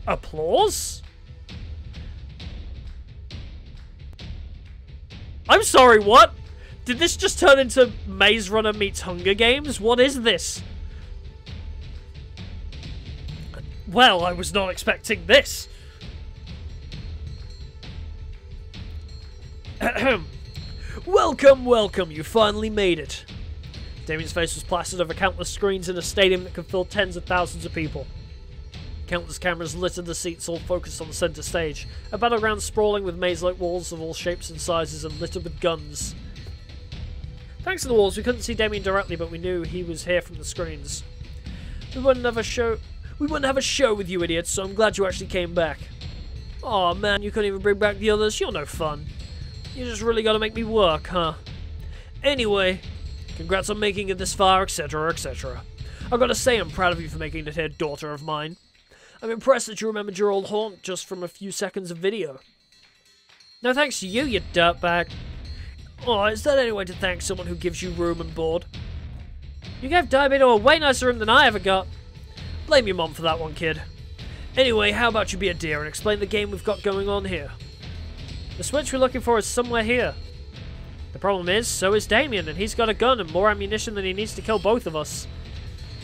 Applause? I'm sorry, what? Did this just turn into Maze Runner meets Hunger Games? What is this? Well, I was not expecting this. Welcome, welcome, you finally made it. Damian's face was plastered over countless screens in a stadium that could fill tens of thousands of people. Countless cameras littered the seats, all focused on the centre stage, a battleground sprawling with maze-like walls of all shapes and sizes and littered with guns. Thanks to the walls, we couldn't see Damian directly, but we knew he was here from the screens. We wouldn't have a show with you idiots, so I'm glad you actually came back. Aw man, you couldn't even bring back the others, you're no fun. You just really gotta make me work, huh? Anyway, congrats on making it this far, etc, etc. I've gotta say I'm proud of you for making it here, daughter of mine. I'm impressed that you remembered your old haunt just from a few seconds of video. No thanks to you, you dirtbag. Oh, is that any way to thank someone who gives you room and board? You gave Damian a way nicer room than I ever got. Blame your mom for that one, kid. Anyway, how about you be a dear and explain the game we've got going on here? The switch we're looking for is somewhere here. The problem is, so is Damian, and he's got a gun and more ammunition than he needs to kill both of us.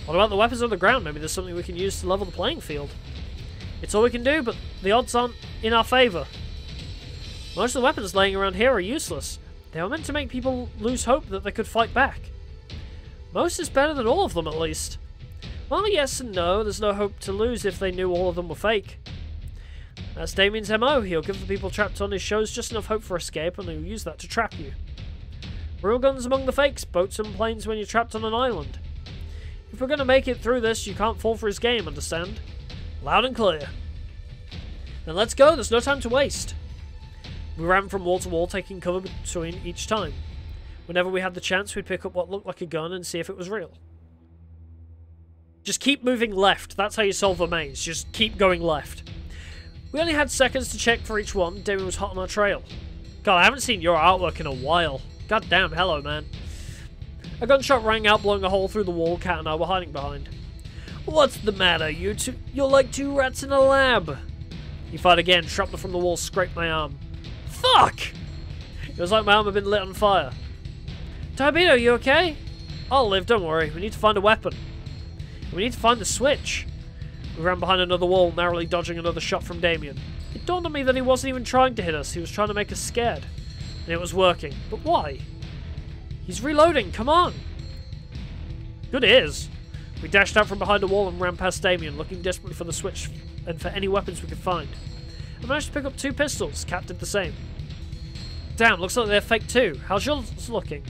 What about the weapons on the ground? Maybe there's something we can use to level the playing field. It's all we can do, but the odds aren't in our favour. Most of the weapons laying around here are useless. They were meant to make people lose hope that they could fight back. Most is better than all of them, at least. Well, yes and no. There's no hope to lose if they knew all of them were fake. That's Damian's MO. He'll give the people trapped on his shows just enough hope for escape, and he'll use that to trap you. Real guns among the fakes, boats and planes when you're trapped on an island. If we're going to make it through this, you can't fall for his game, understand? Loud and clear. Then let's go, there's no time to waste. We ran from wall to wall, taking cover between each time. Whenever we had the chance, we'd pick up what looked like a gun and see if it was real. Just keep moving left, that's how you solve a maze. Just keep going left. We only had seconds to check for each one. Damian was hot on our trail. God, I haven't seen your artwork in a while. God damn, hello, man. A gunshot rang out, blowing a hole through the wall Cat and I were hiding behind. What's the matter, you two? You're like two rats in a lab. He fired again, shrapnel from the wall scraped my arm. Fuck! It was like my arm had been lit on fire. Damian, are you okay? I'll live, don't worry. We need to find a weapon. We need to find the switch. We ran behind another wall, narrowly dodging another shot from Damian. It dawned on me that he wasn't even trying to hit us, he was trying to make us scared. And it was working. But why? He's reloading, come on! Good ears. We dashed out from behind a wall and ran past Damian, looking desperately for the switch and for any weapons we could find. I managed to pick up 2 pistols, Cat did the same. Damn, looks like they're fake too. How's yours looking?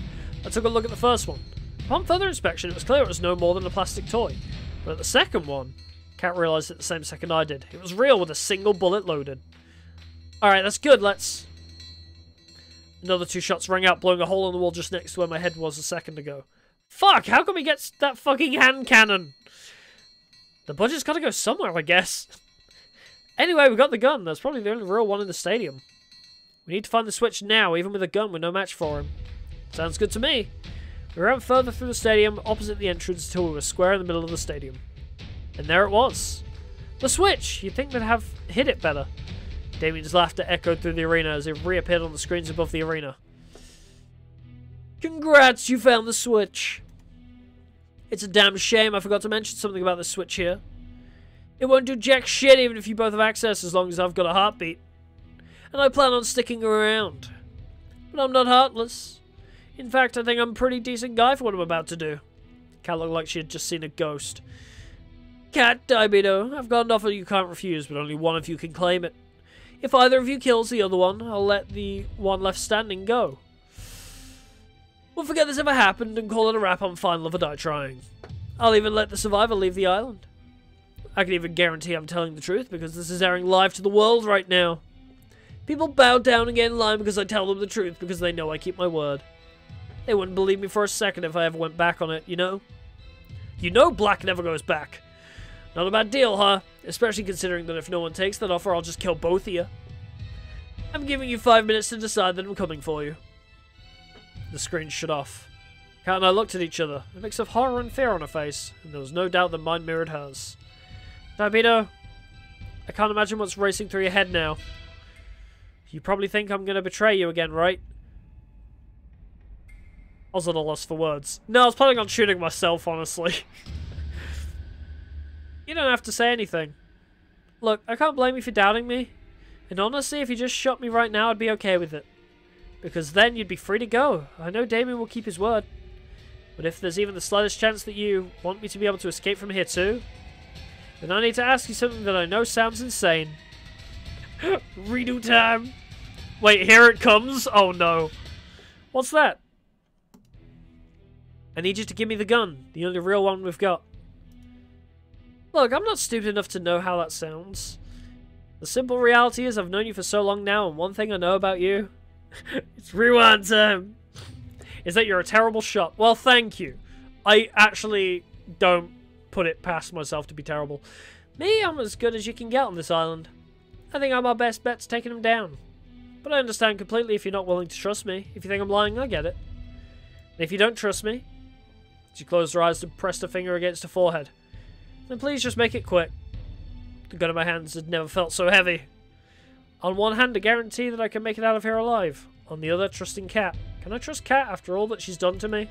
I took a look at the first one. Upon further inspection, it was clear it was no more than a plastic toy. But at the second one, Cat realised it the same second I did. It was real with a single bullet loaded. Alright, that's good, let's... Another 2 shots rang out, blowing a hole in the wall just next to where my head was a second ago. Fuck, how can we get that fucking hand cannon? The budget's gotta go somewhere, I guess. Anyway, we got the gun. That's probably the only real one in the stadium. We need to find the switch now, even with a gun, we're no match for him. Sounds good to me. We ran further through the stadium, opposite the entrance, until we were square in the middle of the stadium. And there it was. The switch! You'd think they'd have hit it better. Damian's laughter echoed through the arena as it reappeared on the screens above the arena. Congrats, you found the switch. It's a damn shame I forgot to mention something about the switch here. It won't do jack shit even if you both have access as long as I've got a heartbeat. And I plan on sticking around. But I'm not heartless. In fact, I think I'm a pretty decent guy for what I'm about to do. Cat looked like she had just seen a ghost. Cat, Damian, I've got an offer you can't refuse, but only one of you can claim it. If either of you kills the other one, I'll let the one left standing go. We'll forget this ever happened and call it a wrap on Find Love or Die Trying. I'll even let the survivor leave the island. I can even guarantee I'm telling the truth because this is airing live to the world right now. People bow down and get in line because I tell them the truth because they know I keep my word. They wouldn't believe me for a second if I ever went back on it, you know? You know Black never goes back. Not a bad deal, huh? Especially considering that if no one takes that offer, I'll just kill both of you. I'm giving you 5 minutes to decide that I'm coming for you. The screen shut off. Cat and I looked at each other, a mix of horror and fear on her face, and there was no doubt that mine mirrored hers. Damian, I can't imagine what's racing through your head now. You probably think I'm gonna betray you again, right? I was at a loss for words. No, I was planning on shooting myself, honestly. You don't have to say anything. Look, I can't blame you for doubting me. And honestly, if you just shot me right now, I'd be okay with it. Because then you'd be free to go. I know Damian will keep his word. But if there's even the slightest chance that you want me to be able to escape from here too, then I need to ask you something that I know sounds insane. Redo time. Wait, here it comes? Oh no. What's that? I need you to give me the gun. The only real one we've got. Look, I'm not stupid enough to know how that sounds. The simple reality is I've known you for so long now, and one thing I know about you... it's rewind time. Is that you're a terrible shot. Well, thank you. I actually don't put it past myself to be terrible. Me, I'm as good as you can get on this island. I think I'm our best bet to taking him down. But I understand completely if you're not willing to trust me. If you think I'm lying, I get it. And if you don't trust me... She closed her eyes and pressed her finger against her forehead. Then please just make it quick. The gun in my hands had never felt so heavy. On one hand, a guarantee that I can make it out of here alive. On the other, trusting Kat. Can I trust Kat after all that she's done to me?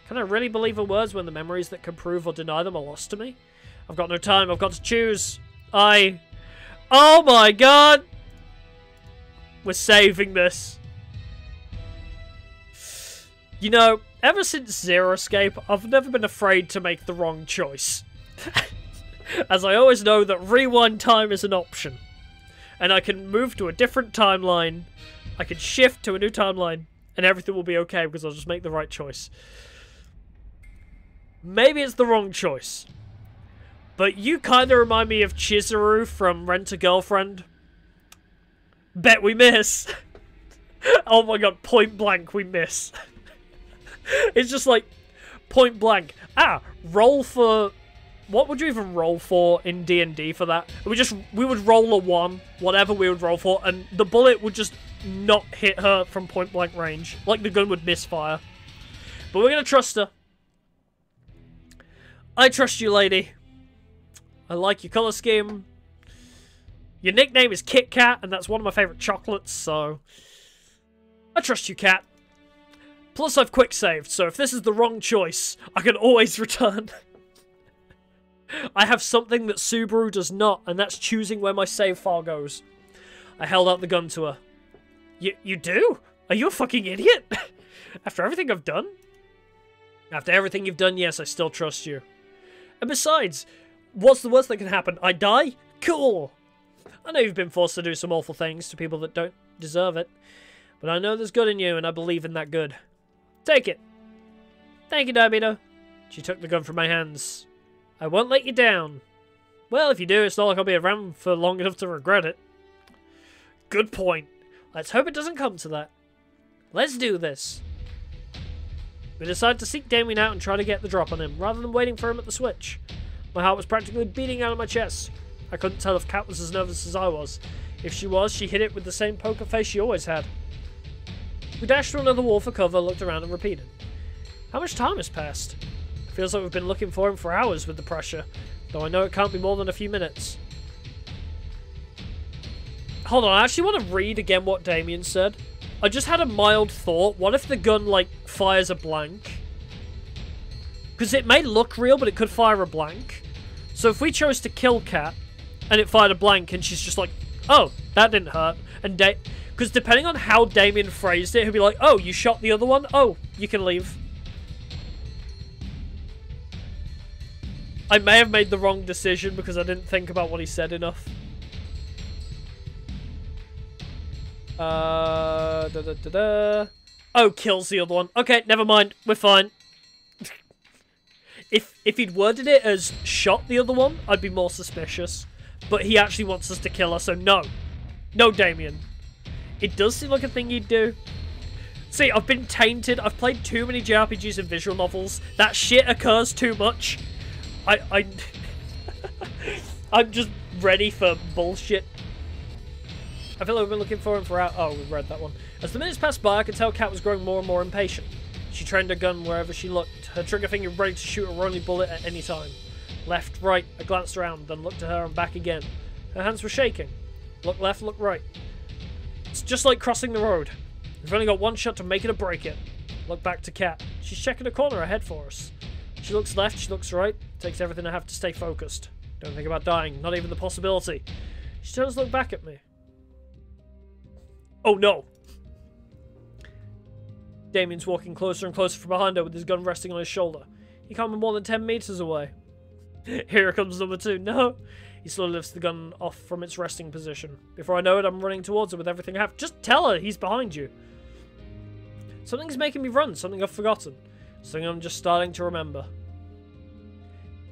Can I really believe her words when the memories that can prove or deny them are lost to me? I've got no time. I've got to choose. Oh my god! We're saving this. You know, ever since Zero Escape, I've never been afraid to make the wrong choice. As I always know that rewind time is an option. And I can move to a different timeline. I can shift to a new timeline. And everything will be okay because I'll just make the right choice. Maybe it's the wrong choice. But you kind of remind me of Chizuru from Rent-A-Girlfriend. Bet we miss. Oh my god, point blank we miss. It's just like, point blank. Roll for... What would you even roll for in D&D for that? We would roll a 1, whatever we would roll for, and the bullet would just not hit her from point blank range. Like the gun would misfire. But we're gonna trust her. I trust you, lady. I like your colour scheme. Your nickname is Kit Kat, and that's one of my favourite chocolates, so... I trust you, Kat. Plus, I've quick saved, so if this is the wrong choice, I can always return. I have something that Subaru does not, and that's choosing where my save file goes. I held out the gun to her. You do? Are you a fucking idiot? After everything I've done? After everything you've done, yes, I still trust you. And besides, what's the worst that can happen? I die? Cool! I know you've been forced to do some awful things to people that don't deserve it, but I know there's good in you, and I believe in that good. Take it. Thank you, Damian. She took the gun from my hands. I won't let you down. Well, if you do, it's not like I'll be around for long enough to regret it. Good point. Let's hope it doesn't come to that. Let's do this. We decided to seek Damian out and try to get the drop on him, rather than waiting for him at the switch. My heart was practically beating out of my chest. I couldn't tell if Kat was as nervous as I was. If she was, she hit it with the same poker face she always had. We dashed to another wall for cover, looked around and repeated. How much time has passed? Feels like we've been looking for him for hours with the pressure, though I know it can't be more than a few minutes. Hold on, I actually want to read again what Damian said. I just had a mild thought. What if the gun, like, fires a blank? Because it may look real, but it could fire a blank. So if we chose to kill Kat, and it fired a blank, and she's just like, oh, that didn't hurt. And because depending on how Damian phrased it, he'll be like, oh, you shot the other one? Oh, you can leave. I may have made the wrong decision because I didn't think about what he said enough. Oh, kills the other one. Okay, never mind. We're fine. If he'd worded it as shot the other one, I'd be more suspicious. But he actually wants us to kill her, so no. No, Damian. It does seem like a thing you'd do. See, I've been tainted. I've played too many JRPGs and visual novels. That shit occurs too much. I'm just ready for bullshit. I feel like we've been looking for him for hours. Oh, we've read that one. As the minutes passed by, I could tell Kat was growing more and more impatient. She trained her gun wherever she looked, her trigger finger ready to shoot a running bullet at any time. Left, right, I glanced around, then looked at her and back again. Her hands were shaking. Look left, look right. It's just like crossing the road. We've only got one shot to make it or break it. Look back to Kat. She's checking a corner ahead for us. She looks left, she looks right. Takes everything I have to stay focused. Don't think about dying, not even the possibility. She turns to look back at me. Oh no! Damian's walking closer and closer from behind her with his gun resting on his shoulder. He can't be more than 10 meters away. Here comes number 2. No! He slowly lifts the gun off from its resting position. Before I know it, I'm running towards her with everything I have. Just tell her he's behind you. Something's making me run, something I've forgotten. Something I'm just starting to remember.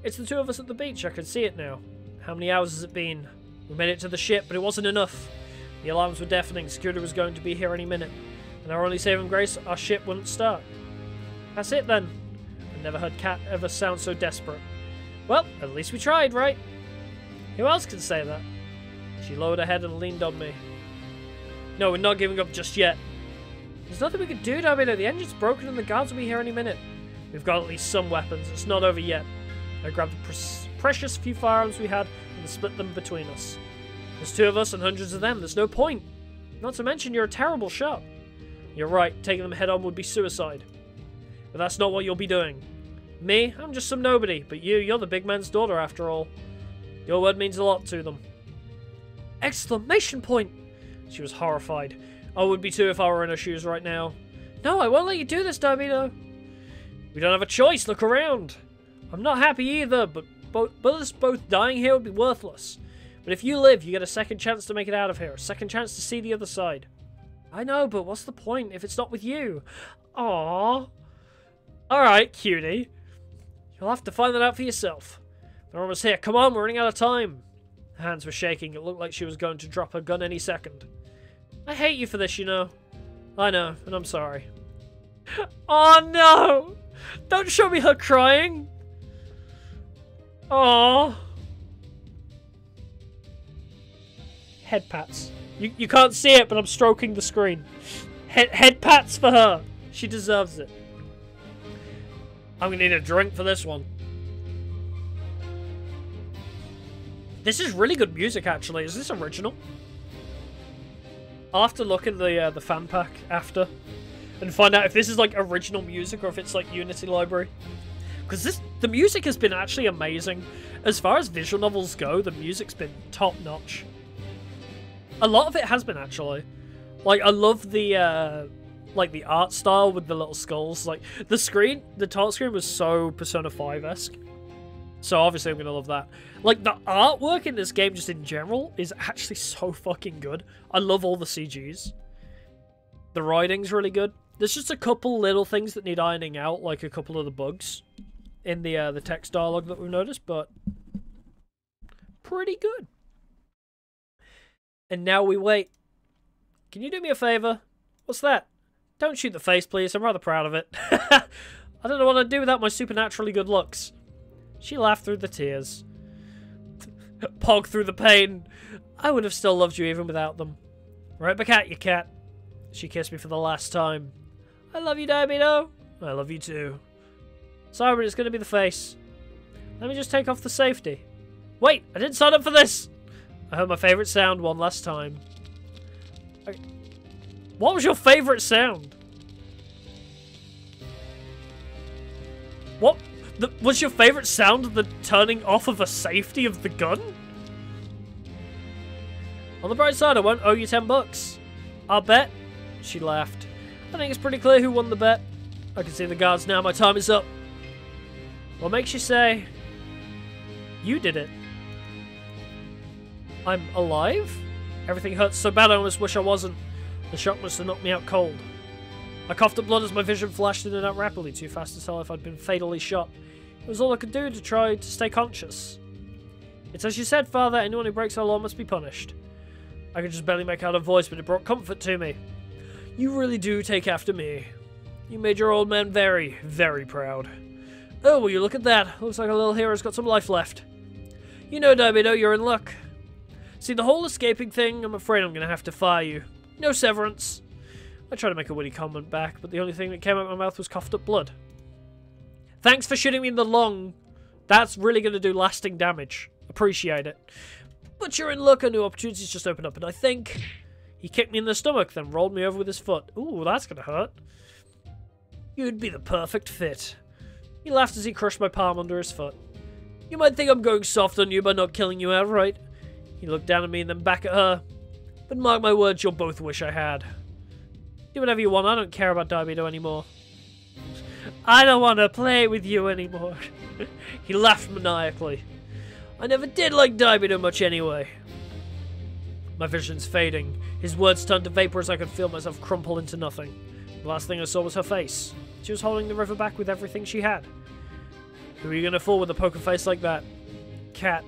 It's the two of us at the beach, I can see it now. How many hours has it been? We made it to the ship, but it wasn't enough. The alarms were deafening, security was going to be here any minute. And our only saving grace, our ship wouldn't start. That's it then. I never heard Kat ever sound so desperate. Well, at least we tried, right? Who else can say that? She lowered her head and leaned on me. No, we're not giving up just yet. There's nothing we can do, Damian. The engine's broken and the guards will be here any minute. We've got at least some weapons. It's not over yet. I grabbed the precious few firearms we had and split them between us. There's 2 of us and hundreds of them. There's no point. Not to mention you're a terrible shot. You're right. Taking them head on would be suicide. But that's not what you'll be doing. Me? I'm just some nobody. But you're the big man's daughter after all. Your word means a lot to them. Exclamation point! She was horrified. I would be too if I were in her shoes right now. No, I won't let you do this, Damian. We don't have a choice. Look around. I'm not happy either, but us both dying here would be worthless. But if you live, you get a second chance to make it out of here. A second chance to see the other side. I know, but what's the point if it's not with you? Aww. Alright, cutie. You'll have to find that out for yourself. They're almost here. Come on, we're running out of time. Her hands were shaking. It looked like she was going to drop her gun any second. I hate you for this, you know. I know, and I'm sorry. Oh no! Don't show me her crying! Aww. Head pats. You can't see it, but I'm stroking the screen. Head pats for her. She deserves it. I'm gonna need a drink for this one. This is really good music, actually. Is this original? I'll have to look in the fan pack after and find out if this is like original music or if it's like Unity library. Because the music has been actually amazing. As far as visual novels go, the music's been top notch. A lot of it has been, actually. Like, I love the like the art style with the little skulls. Like the title screen was so Persona 5-esque. So obviously I'm gonna love that. Like the artwork in this game just in general is actually so fucking good. I love all the CGs. The writing's really good. There's just a couple little things that need ironing out, like a couple of the bugs in the text dialogue that we've noticed, but pretty good. And now we wait. Can you do me a favor? What's that? Don't shoot the face, please. I'm rather proud of it. I don't know what I'd do without my supernaturally good looks. She laughed through the tears. Pog through the pain. I would have still loved you even without them. Right back at you, cat. She kissed me for the last time. I love you, Damian. I love you too. Sorry, but it's going to be the face. Let me just take off the safety. Wait, I didn't sign up for this. I heard my favourite sound one last time. Okay. What was your favourite sound? What? Was your favourite sound the turning off of a safety of the gun? On the bright side, I won't owe you $10. I'll bet. She laughed. I think it's pretty clear who won the bet. I can see the guards now. My time is up. What makes you say you did it? I'm alive? Everything hurts so bad I almost wish I wasn't. The shock must have knocked me out cold. I coughed up blood as my vision flashed in and out rapidly, too fast to tell if I'd been fatally shot. It was all I could do to try to stay conscious. It's as you said, Father, anyone who breaks our law must be punished. I could just barely make out a voice, but it brought comfort to me. You really do take after me. You made your old man very, very proud. Oh, will you look at that? Looks like our little hero's got some life left. You know, Damian, you're in luck. See, the whole escaping thing, I'm afraid I'm going to have to fire you. No severance. I tried to make a witty comment back, but the only thing that came out of my mouth was coughed up blood. Thanks for shooting me in the lung. That's really going to do lasting damage. Appreciate it. But you're in luck, a new opportunity's just opened up, and I think... He kicked me in the stomach, then rolled me over with his foot. Ooh, that's gonna hurt. You'd be the perfect fit. He laughed as he crushed my palm under his foot. You might think I'm going soft on you by not killing you outright. He looked down at me and then back at her. But mark my words, you'll both wish I had. Do whatever you want, I don't care about Damian anymore. I don't want to play with you anymore. He laughed maniacally. I never did like Damian much anyway. My vision's fading. His words turned to vapor as I could feel myself crumple into nothing. The last thing I saw was her face. She was holding the river back with everything she had. Who are you gonna fool with a poker face like that? Cat.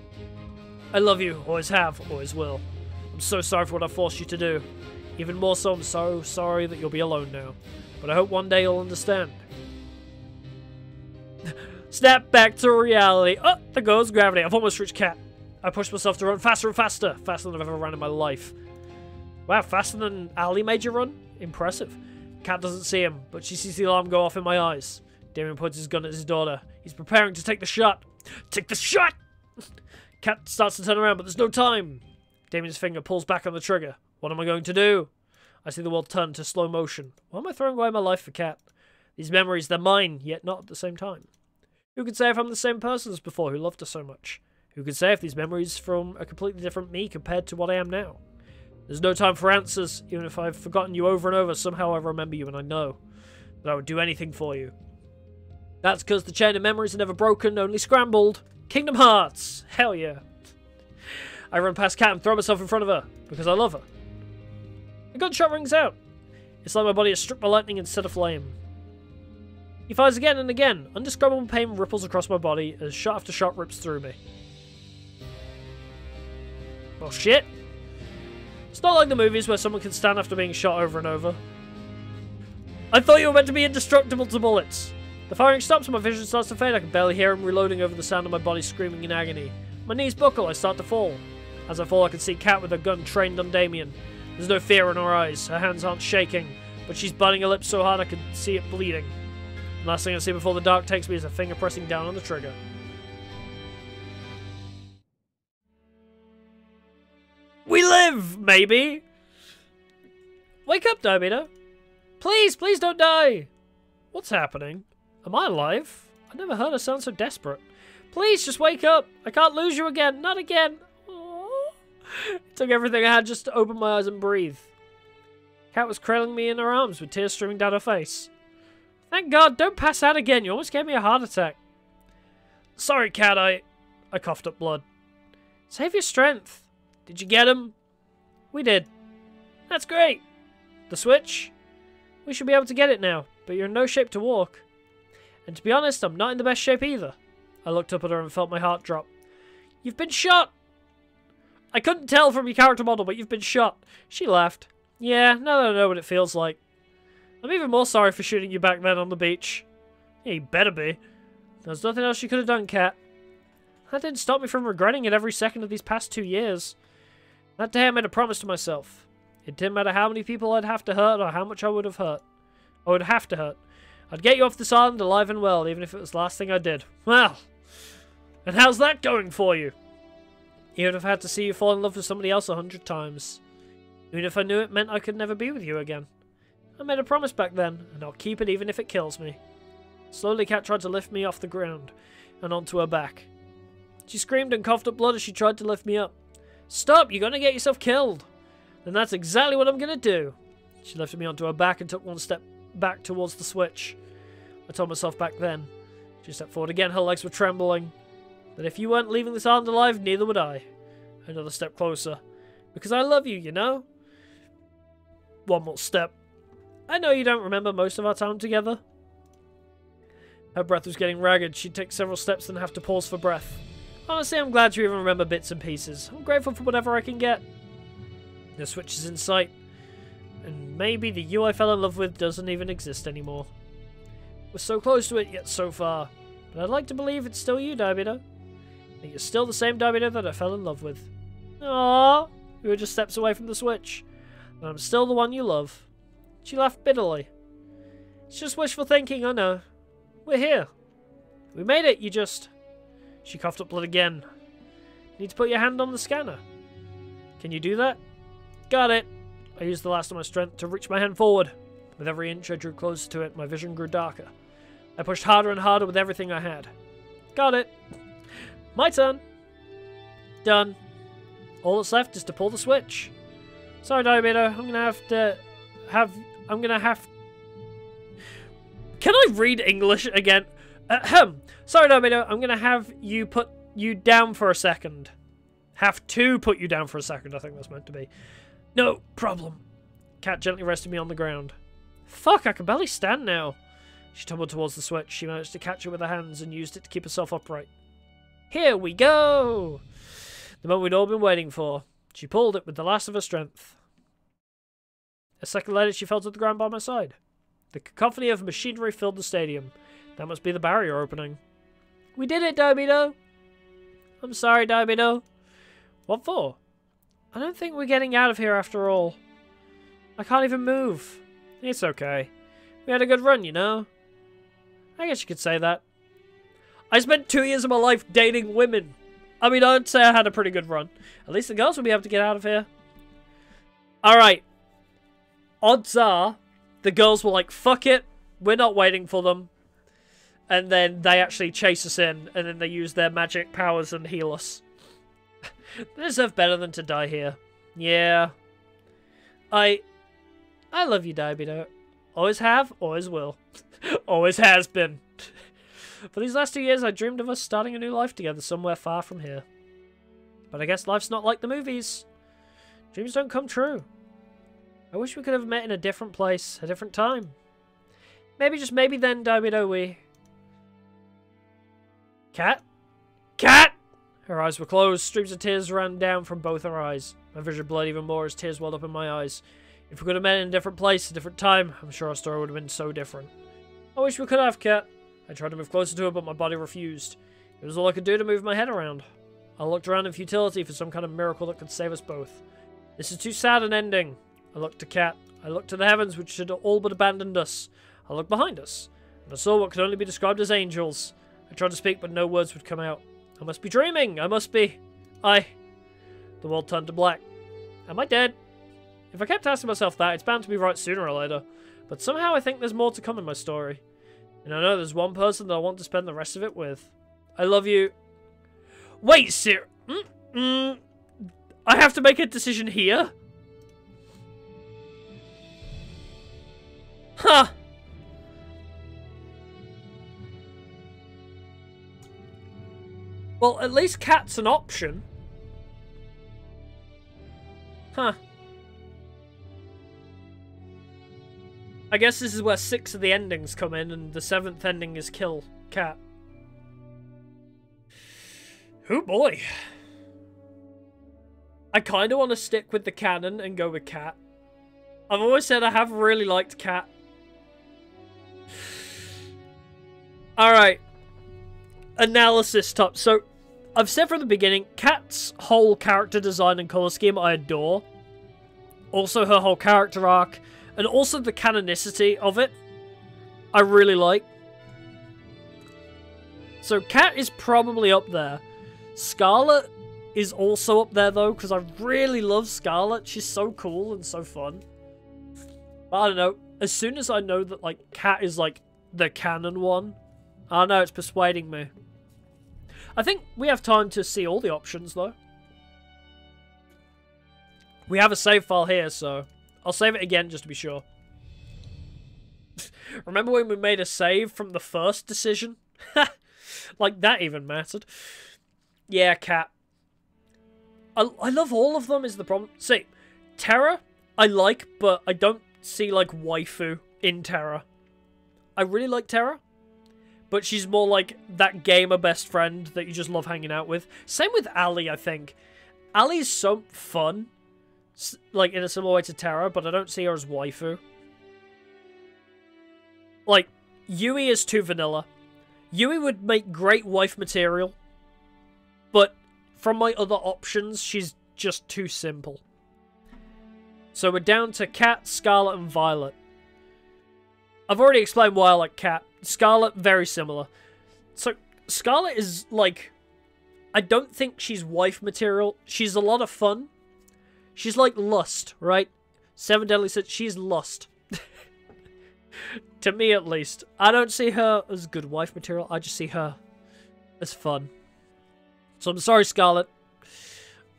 I love you, always have, always will. I'm so sorry for what I forced you to do. Even more so, I'm so sorry that you'll be alone now. But I hope one day you'll understand. Snap back to reality. Oh, there goes gravity. I've almost reached Cat. I pushed myself to run faster and faster. Faster than I've ever run in my life. Wow, faster than Ali made you run? Impressive. Cat doesn't see him, but she sees the alarm go off in my eyes. Damian puts his gun at his daughter. He's preparing to take the shot. Take the shot! Cat starts to turn around, but there's no time. Damian's finger pulls back on the trigger. What am I going to do? I see the world turn to slow motion. Why am I throwing away my life for Cat? These memories, they're mine, yet not at the same time. Who could say if I'm the same person as before who loved her so much? Who could say if these memories from a completely different me compared to what I am now? There's no time for answers. Even if I've forgotten you over and over, somehow I remember you and I know that I would do anything for you. That's because the chain of memories are never broken, only scrambled. Kingdom Hearts! Hell yeah. I run past Cat and throw myself in front of her, because I love her. A gunshot rings out. It's like my body is struck by lightning instead of flame. He fires again and again. Undescribable pain ripples across my body as shot after shot rips through me. Well, shit. It's not like the movies where someone can stand after being shot over and over. I thought you were meant to be indestructible to bullets. The firing stops and my vision starts to fade. I can barely hear him reloading over the sound of my body screaming in agony. My knees buckle. I start to fall. As I fall, I can see Cat with her gun trained on Damian. There's no fear in her eyes. Her hands aren't shaking, but she's biting her lips so hard I can see it bleeding. The last thing I see before the dark takes me is a finger pressing down on the trigger. We live, maybe. Wake up, Damian. Please, please don't die. What's happening? Am I alive? I never heard her sound so desperate. Please, just wake up. I can't lose you again. Not again. Aww. It took everything I had just to open my eyes and breathe. Cat was cradling me in her arms with tears streaming down her face. Thank God, don't pass out again. You almost gave me a heart attack. Sorry, Cat, I coughed up blood. Save your strength. Did you get him? We did. That's great. The switch? We should be able to get it now, but you're in no shape to walk. And to be honest, I'm not in the best shape either. I looked up at her and felt my heart drop. You've been shot! I couldn't tell from your character model, but you've been shot. She laughed. Yeah, now that I know what it feels like. I'm even more sorry for shooting you back then on the beach. Yeah, you better be. There's nothing else you could have done, Cat. That didn't stop me from regretting it every second of these past 2 years. That day I made a promise to myself. It didn't matter how many people I'd have to hurt or how much I would have hurt. I would have to hurt. I'd get you off this island alive and well, even if it was the last thing I did. Well, and how's that going for you? Even if I had to see you fall in love with somebody else 100 times. Even if I knew it meant I could never be with you again. I made a promise back then, and I'll keep it even if it kills me. Slowly, Cat tried to lift me off the ground and onto her back. She screamed and coughed up blood as she tried to lift me up. Stop! You're gonna get yourself killed! Then that's exactly what I'm gonna do. She lifted me onto her back and took one step back towards the switch. I told myself back then. She stepped forward again, her legs were trembling. That if you weren't leaving this island alive, neither would I. Another step closer. Because I love you, you know? One more step. I know you don't remember most of our time together. Her breath was getting ragged. She'd take several steps and have to pause for breath. Honestly, I'm glad you even remember bits and pieces. I'm grateful for whatever I can get. The switch is in sight. And maybe the you I fell in love with doesn't even exist anymore. We're so close to it, yet so far. But I'd like to believe it's still you, Damian. That you're still the same Damian that I fell in love with. Aww, we were just steps away from the switch. And I'm still the one you love. She laughed bitterly. It's just wishful thinking, I know. We're here. We made it, you just... She coughed up blood again. You need to put your hand on the scanner. Can you do that? Got it. I used the last of my strength to reach my hand forward. With every inch I drew closer to it, my vision grew darker. I pushed harder and harder with everything I had. Got it. My turn. Done. All that's left is to pull the switch. Sorry, Damian, I'm gonna have... Can I read English again? Sorry, Damian, I'm gonna have you put you down for a second. Have to put you down for a second, I think that's meant to be. No problem. Cat gently rested me on the ground. Fuck, I can barely stand now. She tumbled towards the switch. She managed to catch it with her hands and used it to keep herself upright. Here we go! The moment we'd all been waiting for. She pulled it with the last of her strength. A second later, she fell to the ground by my side. The cacophony of machinery filled the stadium. That must be the barrier opening. We did it, Damian! I'm sorry, Damian. What for? I don't think we're getting out of here after all. I can't even move. It's okay. We had a good run, you know? I guess you could say that. I spent 2 years of my life dating women. I mean, I'd say I had a pretty good run. At least the girls will be able to get out of here. Alright. Odds are, the girls were like, fuck it. We're not waiting for them. And then they actually chase us in. And then they use their magic powers and heal us. They deserve better than to die here. Yeah. I love you, Damian. Always have, always will. Always has been. For these last 2 years, I dreamed of us starting a new life together somewhere far from here. But I guess life's not like the movies. Dreams don't come true. I wish we could have met in a different place, a different time. Maybe, just maybe then, Damian, we... Cat? Cat! Her eyes were closed. Streams of tears ran down from both her eyes. My vision blurred even more as tears welled up in my eyes. If we could have met in a different place, a different time, I'm sure our story would have been so different. I wish we could have, Cat. I tried to move closer to her, but my body refused. It was all I could do to move my head around. I looked around in futility for some kind of miracle that could save us both. This is too sad an ending. I looked to Cat. I looked to the heavens, which had all but abandoned us. I looked behind us, and I saw what could only be described as angels. I tried to speak, but no words would come out. I must be dreaming. I must be... The world turned to black. Am I dead? If I kept asking myself that, it's bound to be right sooner or later. But somehow I think there's more to come in my story. And I know there's one person that I want to spend the rest of it with. I love you. Wait, sir. I have to make a decision here? Huh. Well, at least Cat's an option. Huh. I guess this is where 6 of the endings come in, and the 7th ending is kill Cat. Oh boy. I kind of want to stick with the canon and go with Cat. I've always said I have really liked Cat. Alright. Analysis top. So, I've said from the beginning, Cat's whole character design and colour scheme I adore. Also her whole character arc. And also the canonicity of it. I really like. So Cat is probably up there. Scarlet is also up there though, because I really love Scarlet. She's so cool and so fun. But I don't know. As soon as I know that like Cat is like the canon one, I don't know, it's persuading me. I think we have time to see all the options though. We have a save file here, so I'll save it again just to be sure. Remember when we made a save from the first decision? Like that even mattered. Yeah, Cat. I love all of them is the problem. See, Terra, I like, but I don't see like waifu in Terra. I really like Terra, but she's more like that gamer best friend that you just love hanging out with. Same with Ali, I think. Ali's so fun, like in a similar way to Terra, but I don't see her as waifu. Like, Yui is too vanilla. Yui would make great wife material, but from my other options, she's just too simple. So we're down to Cat, Scarlet, and Violet. I've already explained why I like Cat. Scarlet, very similar. So, Scarlet is, like... I don't think she's wife material. She's a lot of fun, She's like lust, right? 7 deadly sins. She's lust. To me, at least. I don't see her as good wife material. I just see her as fun. So I'm sorry, Scarlet.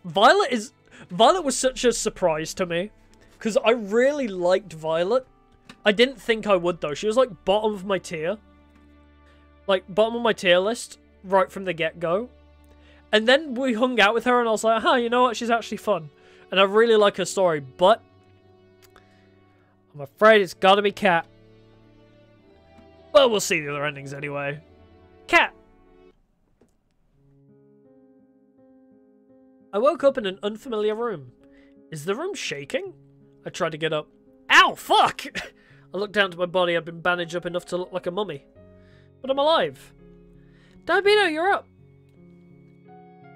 Violet was such a surprise to me. Because I really liked Violet. I didn't think I would, though. She was like bottom of my tier. Like, bottom of my tier list. Right from the get-go. And then we hung out with her and I was like, huh, you know what? She's actually fun. And I really like her story. But I'm afraid it's gotta be Cat. Well, we'll see the other endings anyway. Cat! I woke up in an unfamiliar room. Is the room shaking? I tried to get up. Ow, fuck! I looked down to my body. I'd been bandaged up enough to look like a mummy. But I'm alive. Damian, you're up.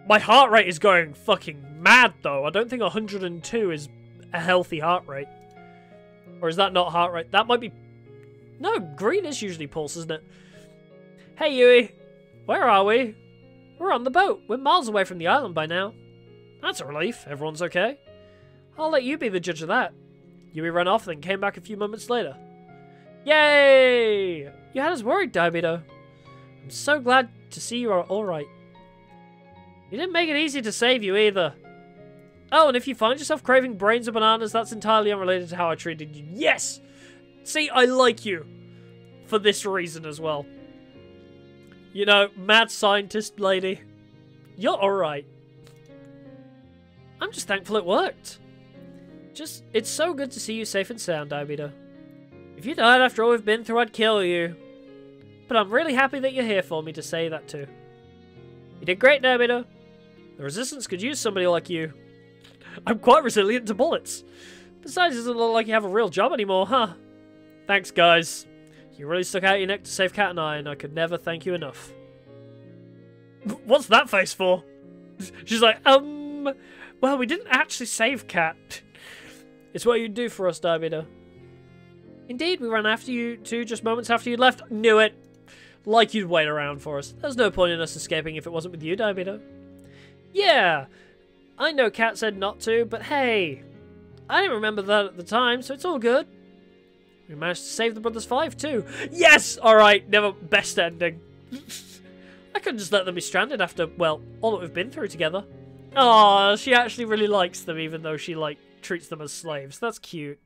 My heart rate is going fucking mad, though. I don't think 102 is a healthy heart rate. Or is that not heart rate? That might be... No, green is usually pulse, isn't it? Hey, Yui. Where are we? We're on the boat. We're miles away from the island by now. That's a relief. Everyone's okay. I'll let you be the judge of that. Yui ran off, then came back a few moments later. Yay! You had us worried, Daibito. I'm so glad to see you are alright. You didn't make it easy to save you either. Oh, and if you find yourself craving brains or bananas, that's entirely unrelated to how I treated you. Yes! See, I like you. For this reason as well. You know, mad scientist lady. You're alright. I'm just thankful it worked. It's so good to see you safe and sound, Daibito. If you died after all we've been through, I'd kill you. But I'm really happy that you're here for me to say that too. You did great, Daibito. The Resistance could use somebody like you. I'm quite resilient to bullets. Besides, it doesn't look like you have a real job anymore, huh? Thanks, guys. You really stuck out your neck to save Cat and I could never thank you enough. What's that face for? She's like, well, we didn't actually save Cat. It's what you do for us, Daibito. Indeed, we ran after you too just moments after you left. Knew it. Like you'd wait around for us. There's no point in us escaping if it wasn't with you, Daibito. Yeah, I know Cat said not to, but hey, I didn't remember that at the time, so it's all good. We managed to save the Brothers 5 too. Yes! Alright, never best ending. I couldn't just let them be stranded after, well, all that we've been through together. Aw, she actually really likes them even though she, like, treats them as slaves. That's cute.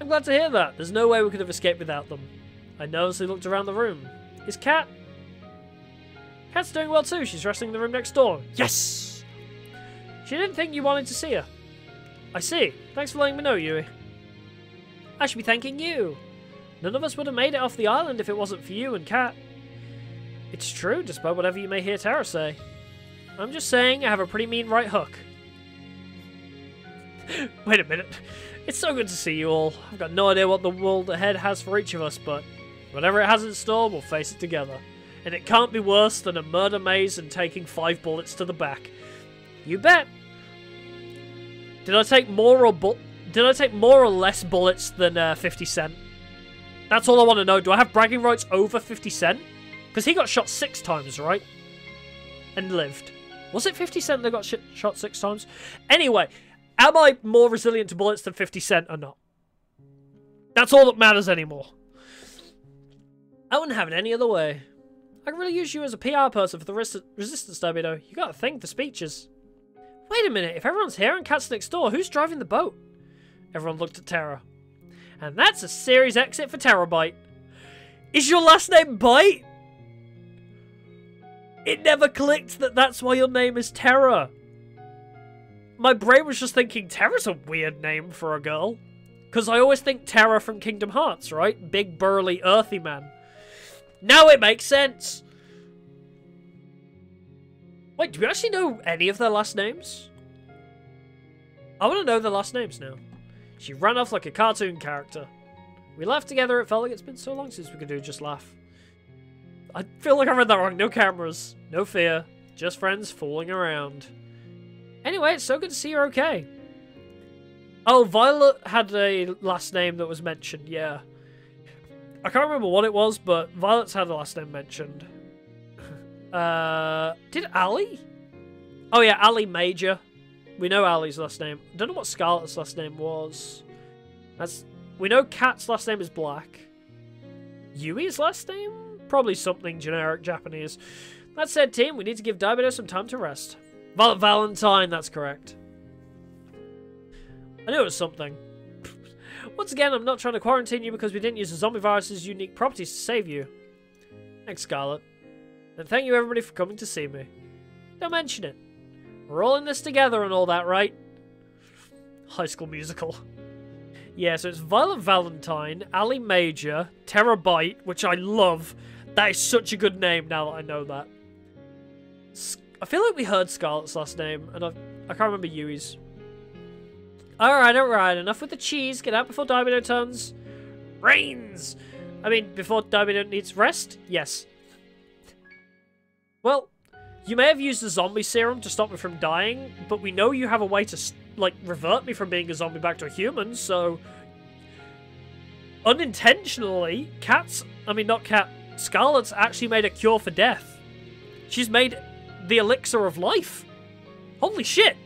I'm glad to hear that. There's no way we could have escaped without them. I nervously looked around the room. Is Cat? Cat's doing well too. She's resting in the room next door. Yes! She didn't think you wanted to see her. I see. Thanks for letting me know, Yui. I should be thanking you. None of us would have made it off the island if it wasn't for you and Cat. It's true, despite whatever you may hear Tara say. I'm just saying I have a pretty mean right hook. Wait a minute. It's so good to see you all. I've got no idea what the world ahead has for each of us, but whatever it has in store, we'll face it together. And it can't be worse than a murder maze and taking 5 bullets to the back. You bet. Did I take more or less bullets than 50 Cent? That's all I want to know. Do I have bragging rights over 50 Cent? Because he got shot 6 times, right? And lived. Was it 50 Cent that got shot 6 times? Anyway, am I more resilient to bullets than 50 Cent or not? That's all that matters anymore. I wouldn't have it any other way. I could really use you as a PR person for the Resistance, Daibito. You got a thing for speeches. Wait a minute, if everyone's here and Cat's next door, who's driving the boat? Everyone looked at Terra. And that's a series exit for Terabyte. Is your last name Byte? It never clicked that that's why your name is Terra. My brain was just thinking Terra's a weird name for a girl. Because I always think Terra from Kingdom Hearts, right? Big, burly, earthy man. Now it makes sense. Wait, do we actually know any of their last names? I want to know their last names now. She ran off like a cartoon character. We laughed together. It felt like it's been so long since we could do just laugh. I feel like I read that wrong. No cameras. No fear. Just friends fooling around. Anyway, it's so good to see you're okay. Oh, Violet had a last name that was mentioned, yeah. I can't remember what it was, but Violet's had a last name mentioned. Did Ali? Oh yeah, Ali Major. We know Ali's last name. I don't know what Scarlett's last name was. We know Kat's last name is Black. Yui's last name? Probably something generic Japanese. That said, team, we need to give Damian some time to rest. Valentine, that's correct. I knew it was something. Once again, I'm not trying to quarantine you because we didn't use the zombie virus's unique properties to save you. Thanks, Scarlett. And thank you everybody for coming to see me. Don't mention it. We're all in this together and all that, right? High School Musical. Yeah, so it's Violet Valentine, Ali Major, Terabyte, which I love. That is such a good name now that I know that. I feel like we heard Scarlett's last name, and I can't remember Yui's. Alright, enough with the cheese. Get out before Damian turns. Brains! I mean, before Damian needs rest? Yes. Well, you may have used the zombie serum to stop me from dying, but we know you have a way to, like, revert me from being a zombie back to a human, so... Unintentionally, Scarlett's actually made a cure for death. She's made the elixir of life. Holy shit!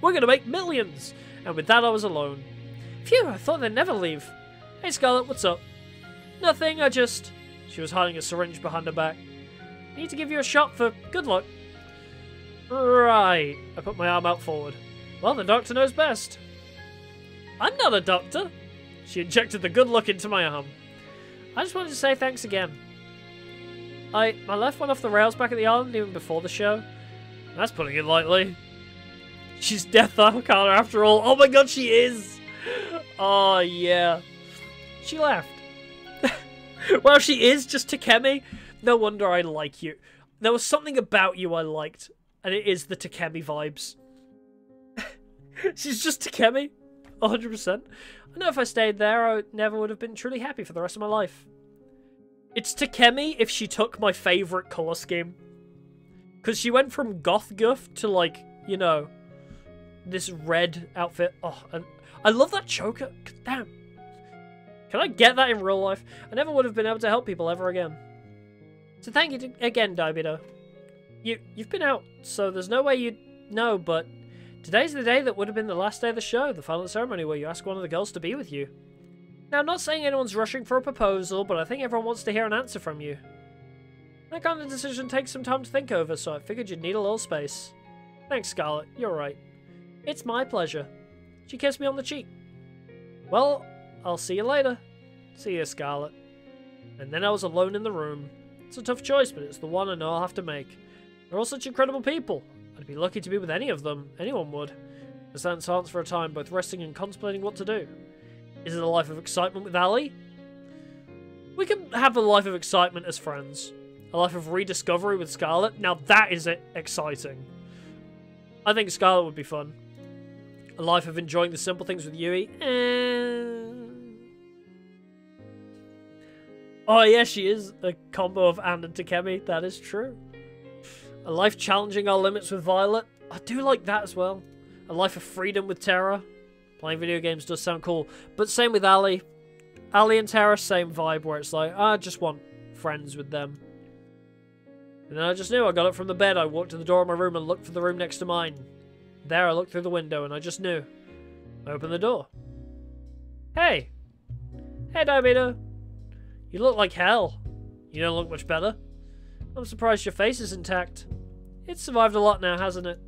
We're gonna make millions! And with that, I was alone. Phew, I thought they'd never leave. Hey, Scarlett, what's up? Nothing, She was hiding a syringe behind her back. Need to give you a shot for good luck. Right. I put my arm out forward. Well, the doctor knows best. I'm not a doctor. She injected the good luck into my arm. I just wanted to say thanks again. My life went off the rails back at the island even before the show. That's putting it lightly. She's Death Arcana after all. Oh my god, she is! Oh, yeah. She laughed. Well, she is just Takemi. No wonder I like you. There was something about you I liked, and it is the Takemi vibes. She's just Takemi. 100%. I know if I stayed there, I never would have been truly happy for the rest of my life. It's Takemi if she took my favourite colour scheme. Because she went from goth guff to, like, you know... this red outfit. Oh, and I love that choker. Damn. Can I get that in real life? I never would have been able to help people ever again. So thank you again, Daibido. You've been out, so there's no way you'd know, but today's the day that would have been the last day of the show, the final ceremony where you ask one of the girls to be with you. Now, I'm not saying anyone's rushing for a proposal, but I think everyone wants to hear an answer from you. That kind of decision takes some time to think over, so I figured you'd need a little space. Thanks, Scarlett. You're right. It's my pleasure. She kissed me on the cheek. Well, I'll see you later. See you, Scarlett. And then I was alone in the room. It's a tough choice, but it's the one I know I'll have to make. They're all such incredible people. I'd be lucky to be with any of them. Anyone would. I sat in silence for a time, both resting and contemplating what to do. Is it a life of excitement with Ali? We can have a life of excitement as friends. A life of rediscovery with Scarlett. Now that is exciting. I think Scarlett would be fun. A life of enjoying the simple things with Yui. Oh yeah, she is a combo of Anne and Takemi. That is true. A life challenging our limits with Violet. I do like that as well. A life of freedom with Terra. Playing video games does sound cool. But same with Ali. Ali and Terra, same vibe where it's like, I just want friends with them. And then I just knew. I got up from the bed. I walked to the door of my room and looked for the room next to mine. There, I looked through the window and I just knew. I opened the door. Hey! Hey, Daibido! You look like hell. You don't look much better. I'm surprised your face is intact. It's survived a lot now, hasn't it?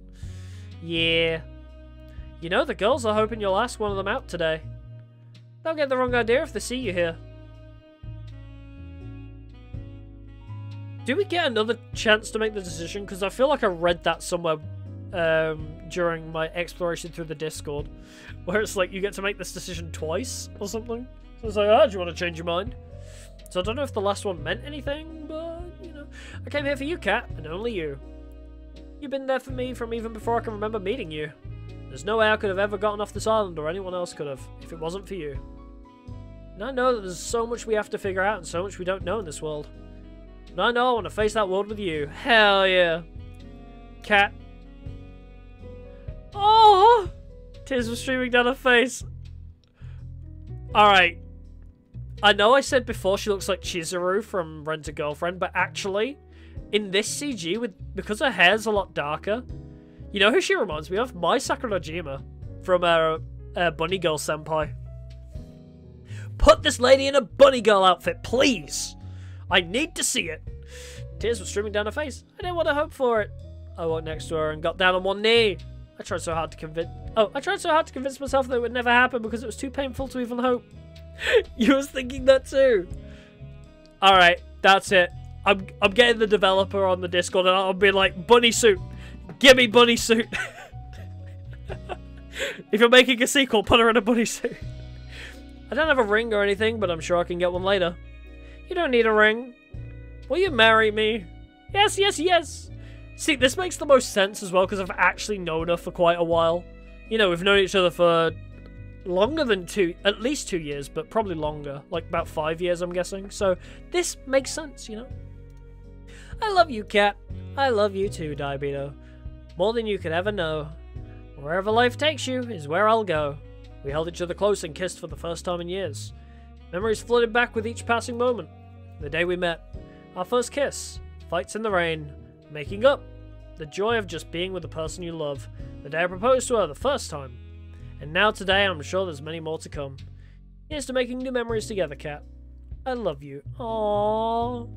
Yeah. You know, the girls are hoping you'll ask one of them out today. They'll get the wrong idea if they see you here. Do we get another chance to make the decision? Because I feel like I read that somewhere during my exploration through the Discord. Where it's like, you get to make this decision twice or something. So it's like, do you want to change your mind? So I don't know if the last one meant anything, but, you know. I came here for you, Kat, and only you. You've been there for me from even before I can remember meeting you. There's no way I could have ever gotten off this island, or anyone else could have, if it wasn't for you. And I know that there's so much we have to figure out, and so much we don't know in this world. But I know I want to face that world with you. Hell yeah. Kat. Oh! Tears were streaming down her face. Alright. I know I said before she looks like Chizuru from Rent-A-Girlfriend, but actually, in this CG, because her hair's a lot darker, You know who she reminds me of? My Sakurajima from Bunny Girl Senpai. Put this lady in a Bunny Girl outfit, please! I need to see it! Tears were streaming down her face. I didn't want to hope for it. I walked next to her and got down on one knee. I tried so hard to convince myself that it would never happen because it was too painful to even hope. You was thinking that too. Alright, that's it. I'm getting the developer on the Discord and I'll be like, bunny suit. Give me bunny suit. If you're making a sequel, put her in a bunny suit. I don't have a ring or anything, but I'm sure I can get one later. You don't need a ring. Will you marry me? Yes, yes, yes. See, this makes the most sense as well because I've actually known her for quite a while. You know, we've known each other for longer than at least 2 years, but probably longer. Like about 5 years, I'm guessing. So this makes sense, you know? I love you, Cat. I love you too, Diabeto. More than you could ever know. Wherever life takes you is where I'll go. We held each other close and kissed for the first time in years. Memories flooded back with each passing moment. The day we met. Our first kiss. Fights in the rain. Making up. The joy of just being with the person you love. The day I proposed to her the first time. And now today I'm sure there's many more to come. Here's to making new memories together, Cat. I love you. Aww.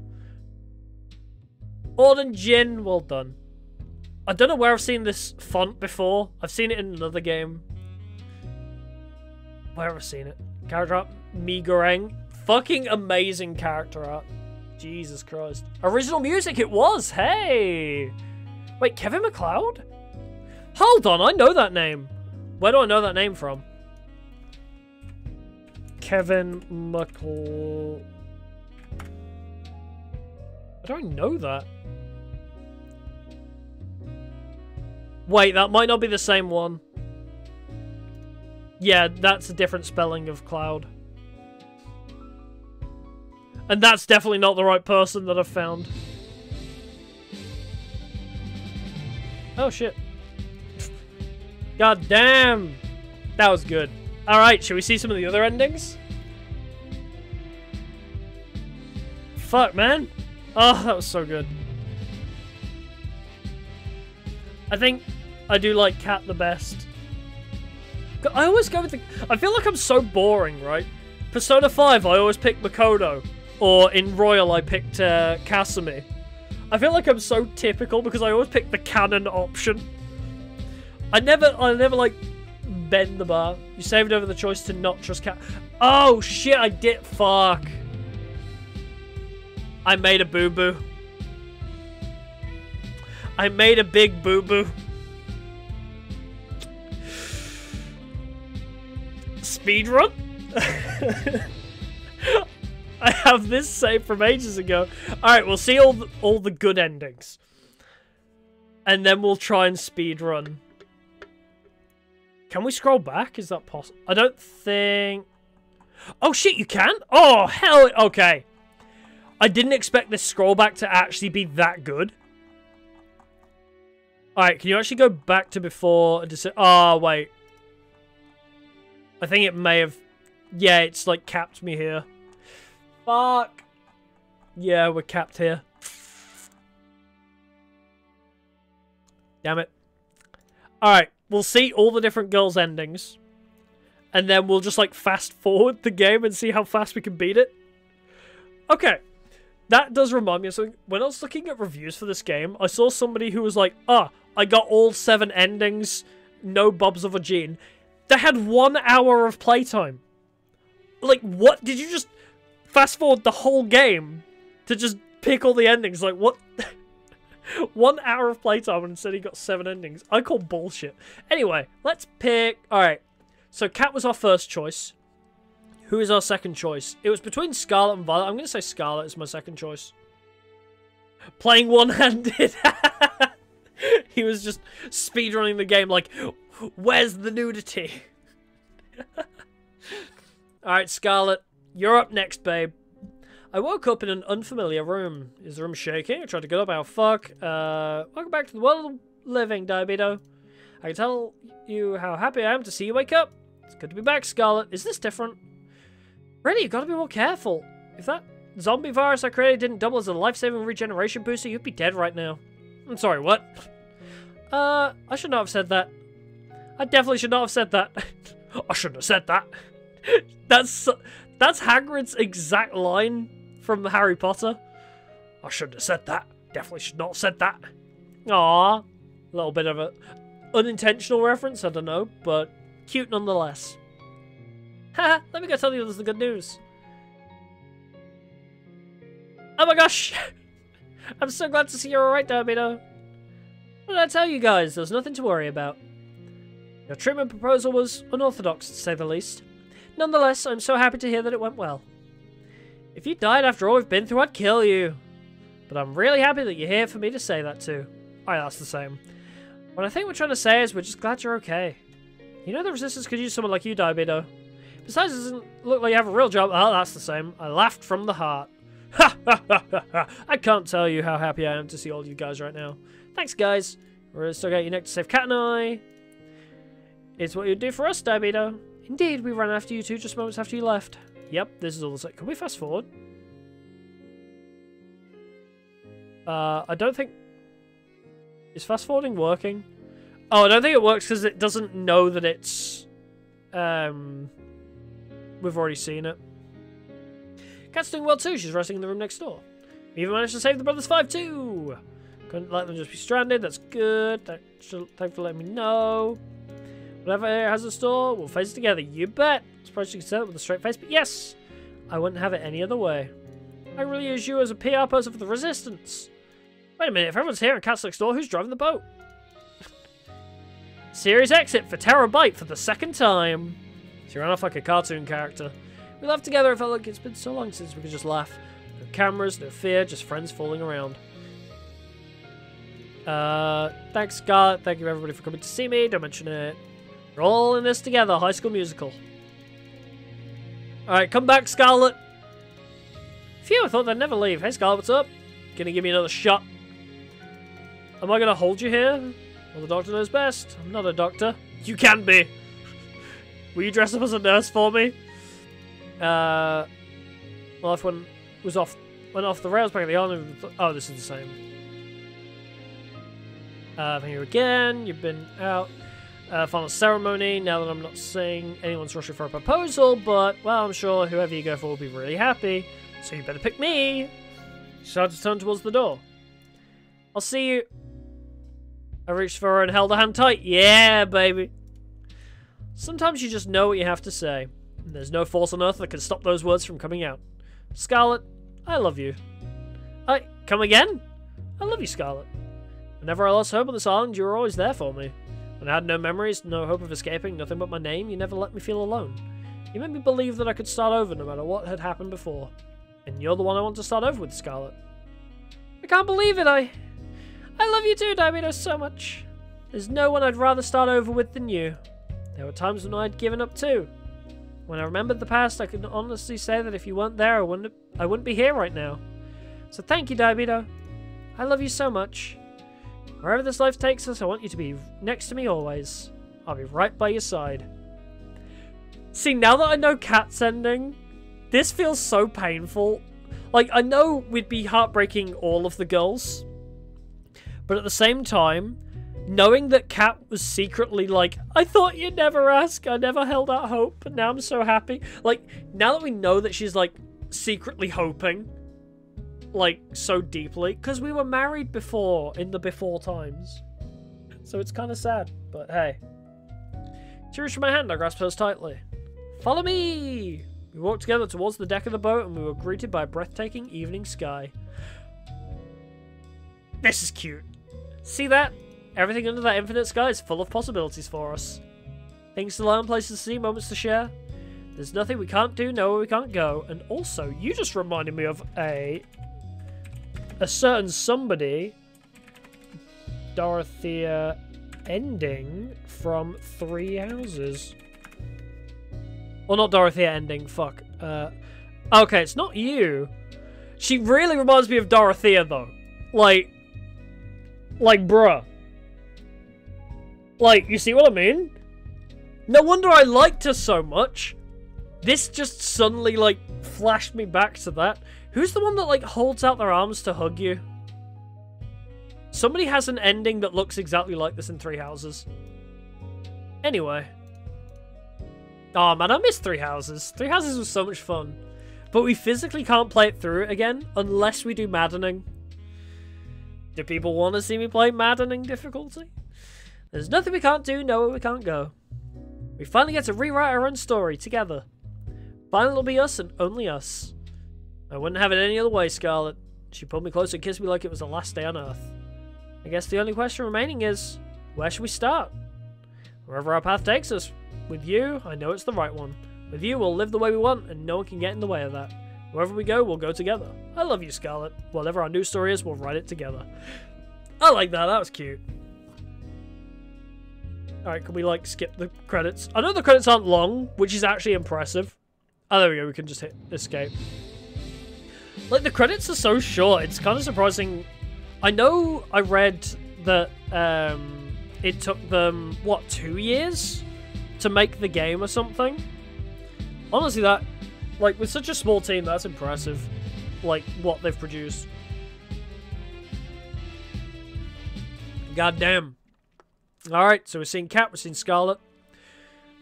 Auden Jin, well done. I don't know where I've seen this font before. I've seen it in another game. Where have I seen it? Character art, Migoreng. Fucking amazing character art. Jesus Christ. Original music, it was! Hey! Wait, Kevin MacLeod? Hold on, I know that name. Where do I know that name from? Kevin MacLeod. How do I know that? Wait, that might not be the same one. Yeah, that's a different spelling of Cloud. And that's definitely not the right person that I've found. Oh, shit. God damn! That was good. Alright, should we see some of the other endings? Fuck, man. Oh, that was so good. I think I do like Cat the best. I always go with the... I feel like I'm so boring, right? Persona 5, I always pick Makoto. Or in Royal, I picked Kasumi. I feel like I'm so typical because I always pick the canon option. I never like, bend the bar. You saved over the choice to not trust Cat. Oh, shit, I did. Fuck. I made a boo-boo. I made a big boo-boo. Speedrun? I have this saved from ages ago. Alright, we'll see all the good endings. And then we'll try and speedrun. Can we scroll back? Is that possible? I don't think... Oh shit, you can? Oh, hell... Okay. I didn't expect this scroll back to actually be that good. Alright, can you actually go back to before... Oh, wait. I think it may have... Yeah, it's like capped me here. Fuck. Yeah, we're capped here. Damn it. Alright, we'll see all the different girls' endings. And then we'll just, like, fast forward the game and see how fast we can beat it. Okay. That does remind me of something. When I was looking at reviews for this game, I saw somebody who was like, I got all 7 endings, no bobs of a gene. They had 1 hour of playtime. Like, what? Did you just fast forward the whole game to just pick all the endings? Like, what? 1 hour of playtime and instead he got 7 endings. I call bullshit. Anyway, let's pick... Alright, so Cat was our first choice. Who is our second choice? It was between Scarlet and Violet. I'm going to say Scarlet is my second choice. Playing one-handed. He was just speedrunning the game like, where's the nudity? Alright, Scarlet, you're up next, babe. I woke up in an unfamiliar room. Is the room shaking? I tried to get up. Oh, fuck. Welcome back to the world of living, Diabeto. I can tell you how happy I am to see you wake up. It's good to be back, Scarlet. Is this different? Really, you've got to be more careful. If that zombie virus I created didn't double as a life-saving regeneration booster, you'd be dead right now. I'm sorry, what? I should not have said that. I definitely should not have said that. I shouldn't have said that. That's Hagrid's exact line from Harry Potter. I shouldn't have said that. Definitely should not have said that. Aww. A little bit of a unintentional reference, I don't know, but cute nonetheless. Haha, let me go tell the others the good news. Oh my gosh! I'm so glad to see you're alright, Damian. What did I tell you guys? There's nothing to worry about. Your treatment proposal was unorthodox, to say the least. Nonetheless, I'm so happy to hear that it went well. If you died after all we've been through, I'd kill you. But I'm really happy that you're here for me to say that too. Alright, that's the same. What I think we're trying to say is we're just glad you're okay. You know the Resistance could use someone like you, Damian. Besides, it doesn't look like you have a real job. Oh, that's the same. I laughed from the heart. Ha ha ha ha ha! I can't tell you how happy I am to see all you guys right now. Thanks, guys. We're still got your neck to save Cat and I. It's what you'd do for us, Damian. Indeed, we ran after you two just moments after you left. Yep, this is all the same. Can we fast forward? I don't think... Is fast forwarding working? Oh, I don't think it works because it doesn't know that it's... We've already seen it. Cat's doing well too. She's resting in the room next door. We even managed to save the Brothers 5 too. Couldn't let them just be stranded. That's good. Thanks for letting me know. Whatever it has in store, we'll face it together. You bet. I'm surprised you can say that with a straight face, but yes, I wouldn't have it any other way. I really use you as a PR person for the Resistance. Wait a minute. If everyone's here and Cat's next door, who's driving the boat? Series exit for Terabyte for the second time. She ran off like a cartoon character. We laughed together. It felt like it's been so long since we could just laugh. No cameras, no fear, just friends fooling around. Thanks, Scarlett. Thank you, everybody, for coming to see me. Don't mention it. We're all in this together. High School Musical. Alright, come back, Scarlett. Phew, I thought they'd never leave. Hey, Scarlett, what's up? Gonna give me another shot? Am I gonna hold you here? Well, the doctor knows best. I'm not a doctor. You can be. Will you dress up as a nurse for me? Life went off the rails back at the island. Oh, this is the same. Thank you again. You've been out. Final ceremony. Now that I'm not saying anyone's rushing for a proposal, but, well, I'm sure whoever you go for will be really happy. So you better pick me. She started to turn towards the door. I'll see you. I reached for her and held her hand tight. Yeah, baby. Sometimes you just know what you have to say. And there's no force on earth that can stop those words from coming out. Scarlett, I love you. Come again? I love you, Scarlett. Whenever I lost hope on this island, you were always there for me. When I had no memories, no hope of escaping, nothing but my name, you never let me feel alone. You made me believe that I could start over no matter what had happened before. And you're the one I want to start over with, Scarlett. I can't believe it, I love you too, Damian, so much. There's no one I'd rather start over with than you. There were times when I'd given up too. When I remembered the past, I can honestly say that if you weren't there, I wouldn't be here right now. So thank you, Damian. I love you so much. Wherever this life takes us, I want you to be next to me always. I'll be right by your side. See, now that I know Cat's ending, this feels so painful. Like, I know we'd be heartbreaking all of the girls, but at the same time, knowing that Cat was secretly like, I thought you'd never ask, I never held out hope, but now I'm so happy. Like, now that we know that she's, like, secretly hoping, like, so deeply, because we were married before, in the before times. So it's kind of sad, but hey. She reached for my hand, I grasped hers tightly. Follow me! We walked together towards the deck of the boat, and we were greeted by a breathtaking evening sky. This is cute. See that? Everything under that infinite sky is full of possibilities for us. Things to learn, places to see, moments to share. There's nothing we can't do, nowhere we can't go. And also, you just reminded me of a certain somebody, Dorothea Ending from Three Houses. Well, not Dorothea Ending, fuck. Okay, it's not you. She really reminds me of Dorothea, though. Like, bruh. Like, you see what I mean? No wonder I liked her so much. This just suddenly, like, flashed me back to that. Who's the one that, like, holds out their arms to hug you? Somebody has an ending that looks exactly like this in Three Houses. Anyway. Oh man, I miss Three Houses. Three Houses was so much fun. But we physically can't play it through again unless we do maddening. Do people want to see me play maddening difficulty? There's nothing we can't do, nowhere we can't go. We finally get to rewrite our own story together. Finally it'll be us and only us. I wouldn't have it any other way, Scarlet. She pulled me close and kissed me like it was the last day on Earth. I guess the only question remaining is, where should we start? Wherever our path takes us. With you, I know it's the right one. With you, we'll live the way we want, and no one can get in the way of that. Wherever we go, we'll go together. I love you, Scarlet. Whatever our new story is, we'll write it together. I like that. That was cute. Alright, can we, like, skip the credits? I know the credits aren't long, which is actually impressive. Oh, there we go. We can just hit escape. Like, the credits are so short. It's kind of surprising. I know I read that it took them, what, 2 years to make the game or something? Honestly, that, like, with such a small team, that's impressive. Like, what they've produced. God damn. Alright, so we're seeing Cat, we're seeing Scarlet.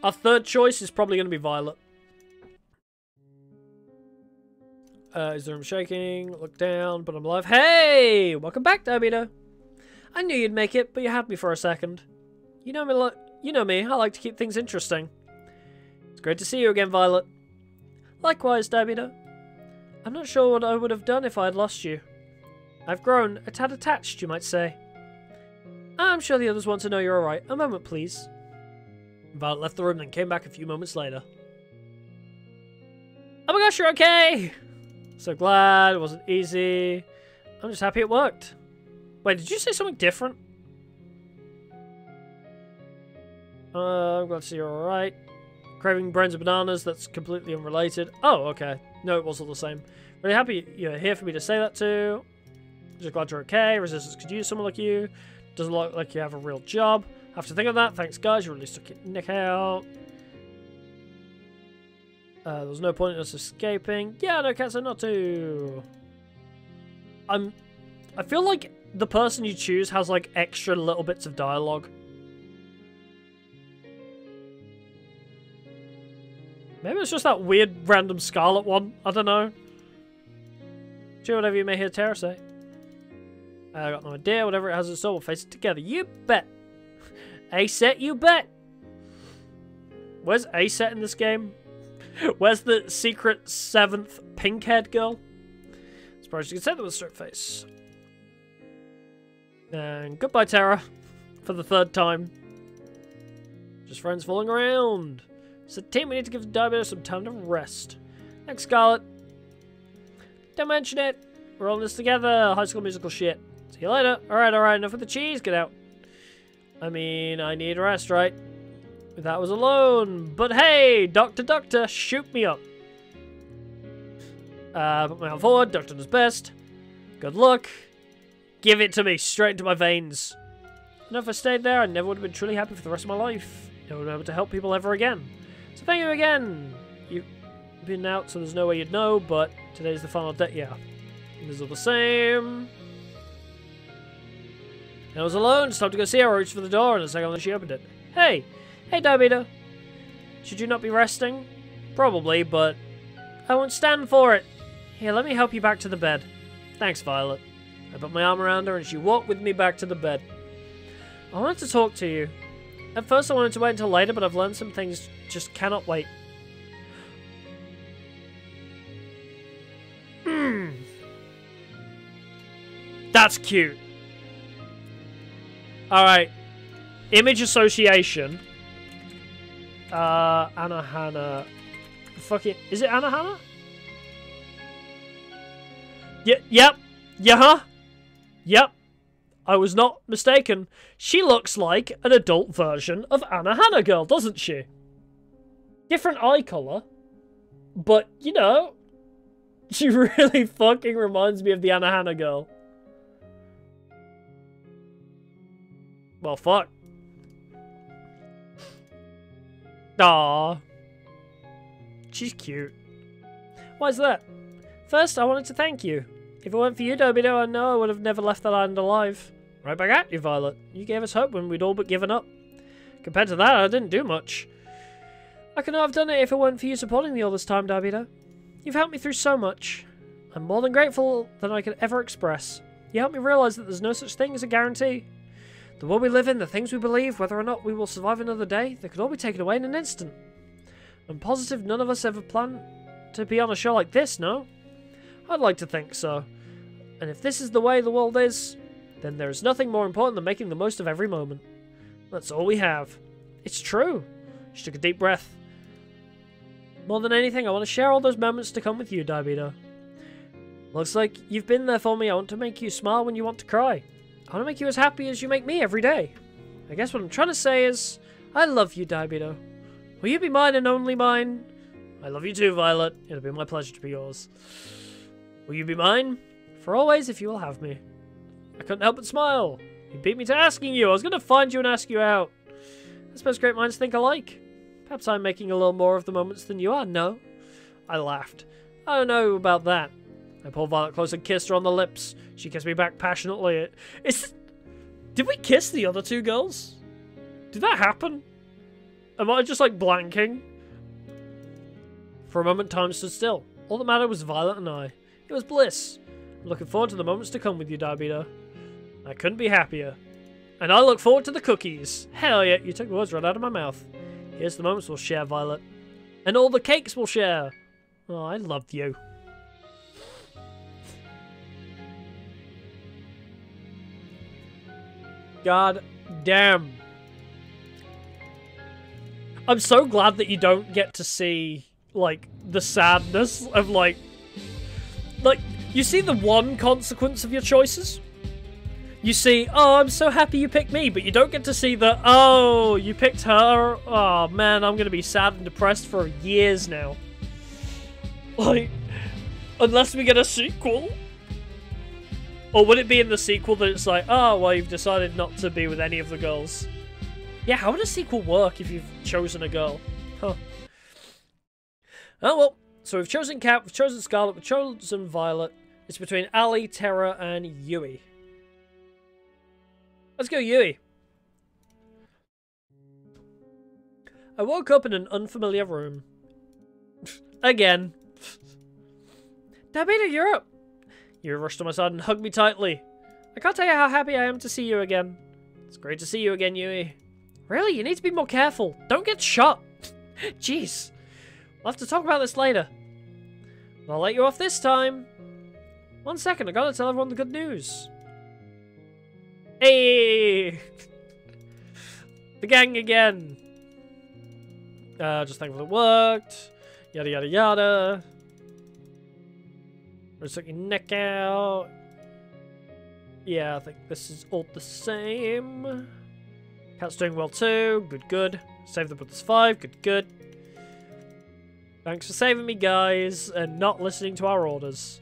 Our third choice is probably going to be Violet. Is the room shaking? Look down, but I'm alive. Hey! Welcome back, Damian. I knew you'd make it, but you had me for a second. You know me, I like to keep things interesting. It's great to see you again, Violet. Likewise, Damian. I'm not sure what I would have done if I had lost you. I've grown a tad attached, you might say. I'm sure the others want to know you're alright. A moment, please. Violet left the room, then came back a few moments later. Oh my gosh, you're okay! So glad, it wasn't easy. I'm just happy it worked. Wait, did you say something different? I'm glad to see you're alright. Craving brains and bananas, that's completely unrelated. Oh, okay. No, it was all the same. Really happy you're here for me to say that to. Just glad you're okay. Resistance could use someone like you. Doesn't look like you have a real job. Have to think of that. Thanks, guys. You really stuck your neck out. There was no point in us escaping. Yeah, no, Cat said not to. I feel like the person you choose has, like, extra little bits of dialogue. Maybe it's just that weird random Scarlet one. I don't know. Do whatever you may hear Tara say. I got no idea. Whatever it has in store, we'll face it together. You bet. A-set, you bet. Where's A-set in this game? Where's the secret 7th pink-haired girl? As far as you can say that with a straight face. And goodbye, Tara. For the 3rd time. Just friends fooling around. So, team, we need to give Damian some time to rest. Thanks, Scarlet. Don't mention it. We're all in this together. High School Musical shit. See you later. Alright, enough with the cheese. Get out. I mean, I need rest, right? That was alone. But hey, Doctor, shoot me up. Put my arm forward. Doctor does best. Good luck. Give it to me. Straight into my veins. And if I stayed there, I never would have been truly happy for the rest of my life. Never would have been able to help people ever again. So thank you again. You've been out, so there's no way you'd know, but today's the final day. Yeah. And these are the same. And I was alone. Just time to go see her. I reached for the door, and the second she opened it. Hey. Hey, Damian. Should you not be resting? Probably, but I won't stand for it. Here, let me help you back to the bed. Thanks, Violet. I put my arm around her, and she walked with me back to the bed. I wanted to talk to you. At first I wanted to wait until later, but I've learned some things just cannot wait. That's cute. Alright. Image association. Anna Hannah. Fucking. Is it Anna Hannah? Yep. Yeah. Yep. I was not mistaken. She looks like an adult version of Anna Hannah Girl, doesn't she? Different eye colour. But, you know, she really fucking reminds me of the Anna Hannah Girl. Well, fuck. Aww. She's cute. Why's that? First, I wanted to thank you. If it weren't for you, Dobito, I know I would have never left that island alive. Right back at you, Violet. You gave us hope when we'd all but given up. Compared to that, I didn't do much. I could not have done it if it weren't for you supporting me all this time, Damian. You've helped me through so much. I'm more than grateful than I could ever express. You helped me realise that there's no such thing as a guarantee. The world we live in, the things we believe, whether or not we will survive another day, they could all be taken away in an instant. I'm positive none of us ever planned to be on a show like this, no? I'd like to think so. And if this is the way the world is, then there is nothing more important than making the most of every moment. That's all we have. It's true. She took a deep breath. More than anything, I want to share all those moments to come with you, Damian. Looks like you've been there for me. I want to make you smile when you want to cry. I want to make you as happy as you make me every day. I guess what I'm trying to say is, I love you, Damian. Will you be mine and only mine? I love you too, Violet. It'll be my pleasure to be yours. Will you be mine? For always, if you will have me. I couldn't help but smile. You beat me to asking you. I was going to find you and ask you out. I suppose great minds think alike. Perhaps I'm making a little more of the moments than you are, no? I laughed. I don't know about that. I pulled Violet close and kissed her on the lips. She kissed me back passionately. Did we kiss the other two girls? Did that happen? Am I just like blanking? For a moment, time stood still. All that mattered was Violet and I. It was bliss. I'm looking forward to the moments to come with you, Damian. I couldn't be happier. And I look forward to the cookies. Hell yeah, you took the words right out of my mouth. Here's the moments we'll share, Violet. And all the cakes we'll share. Oh, I loved you. God damn. I'm so glad that you don't get to see, like, the sadness of, like, you see the one consequence of your choices? You see, oh, I'm so happy you picked me, but you don't get to see the, oh, you picked her. Oh, man, I'm going to be sad and depressed for years now. Like, unless we get a sequel. Or would it be in the sequel that it's like, oh, well, you've decided not to be with any of the girls? Yeah, how would a sequel work if you've chosen a girl? Huh. Oh, well. So we've chosen Kat, we've chosen Scarlet, we've chosen Violet. It's between Ali, Terra, and Yui. Let's go, Yui. I woke up in an unfamiliar room. Again. Damian, you're up. You rushed to my side and hugged me tightly. I can't tell you how happy I am to see you again. It's great to see you again, Yui. Really? You need to be more careful. Don't get shot. Jeez. We'll have to talk about this later. I'll let you off this time. 1 second, I gotta tell everyone the good news. Hey! The gang again. Just thankful it worked. Yada yada yada. Just took your neck out. Yeah, I think this is all the same. Cat's doing well too. Good, good. Save the Brothers 5. Good, good. Thanks for saving me, guys, and not listening to our orders.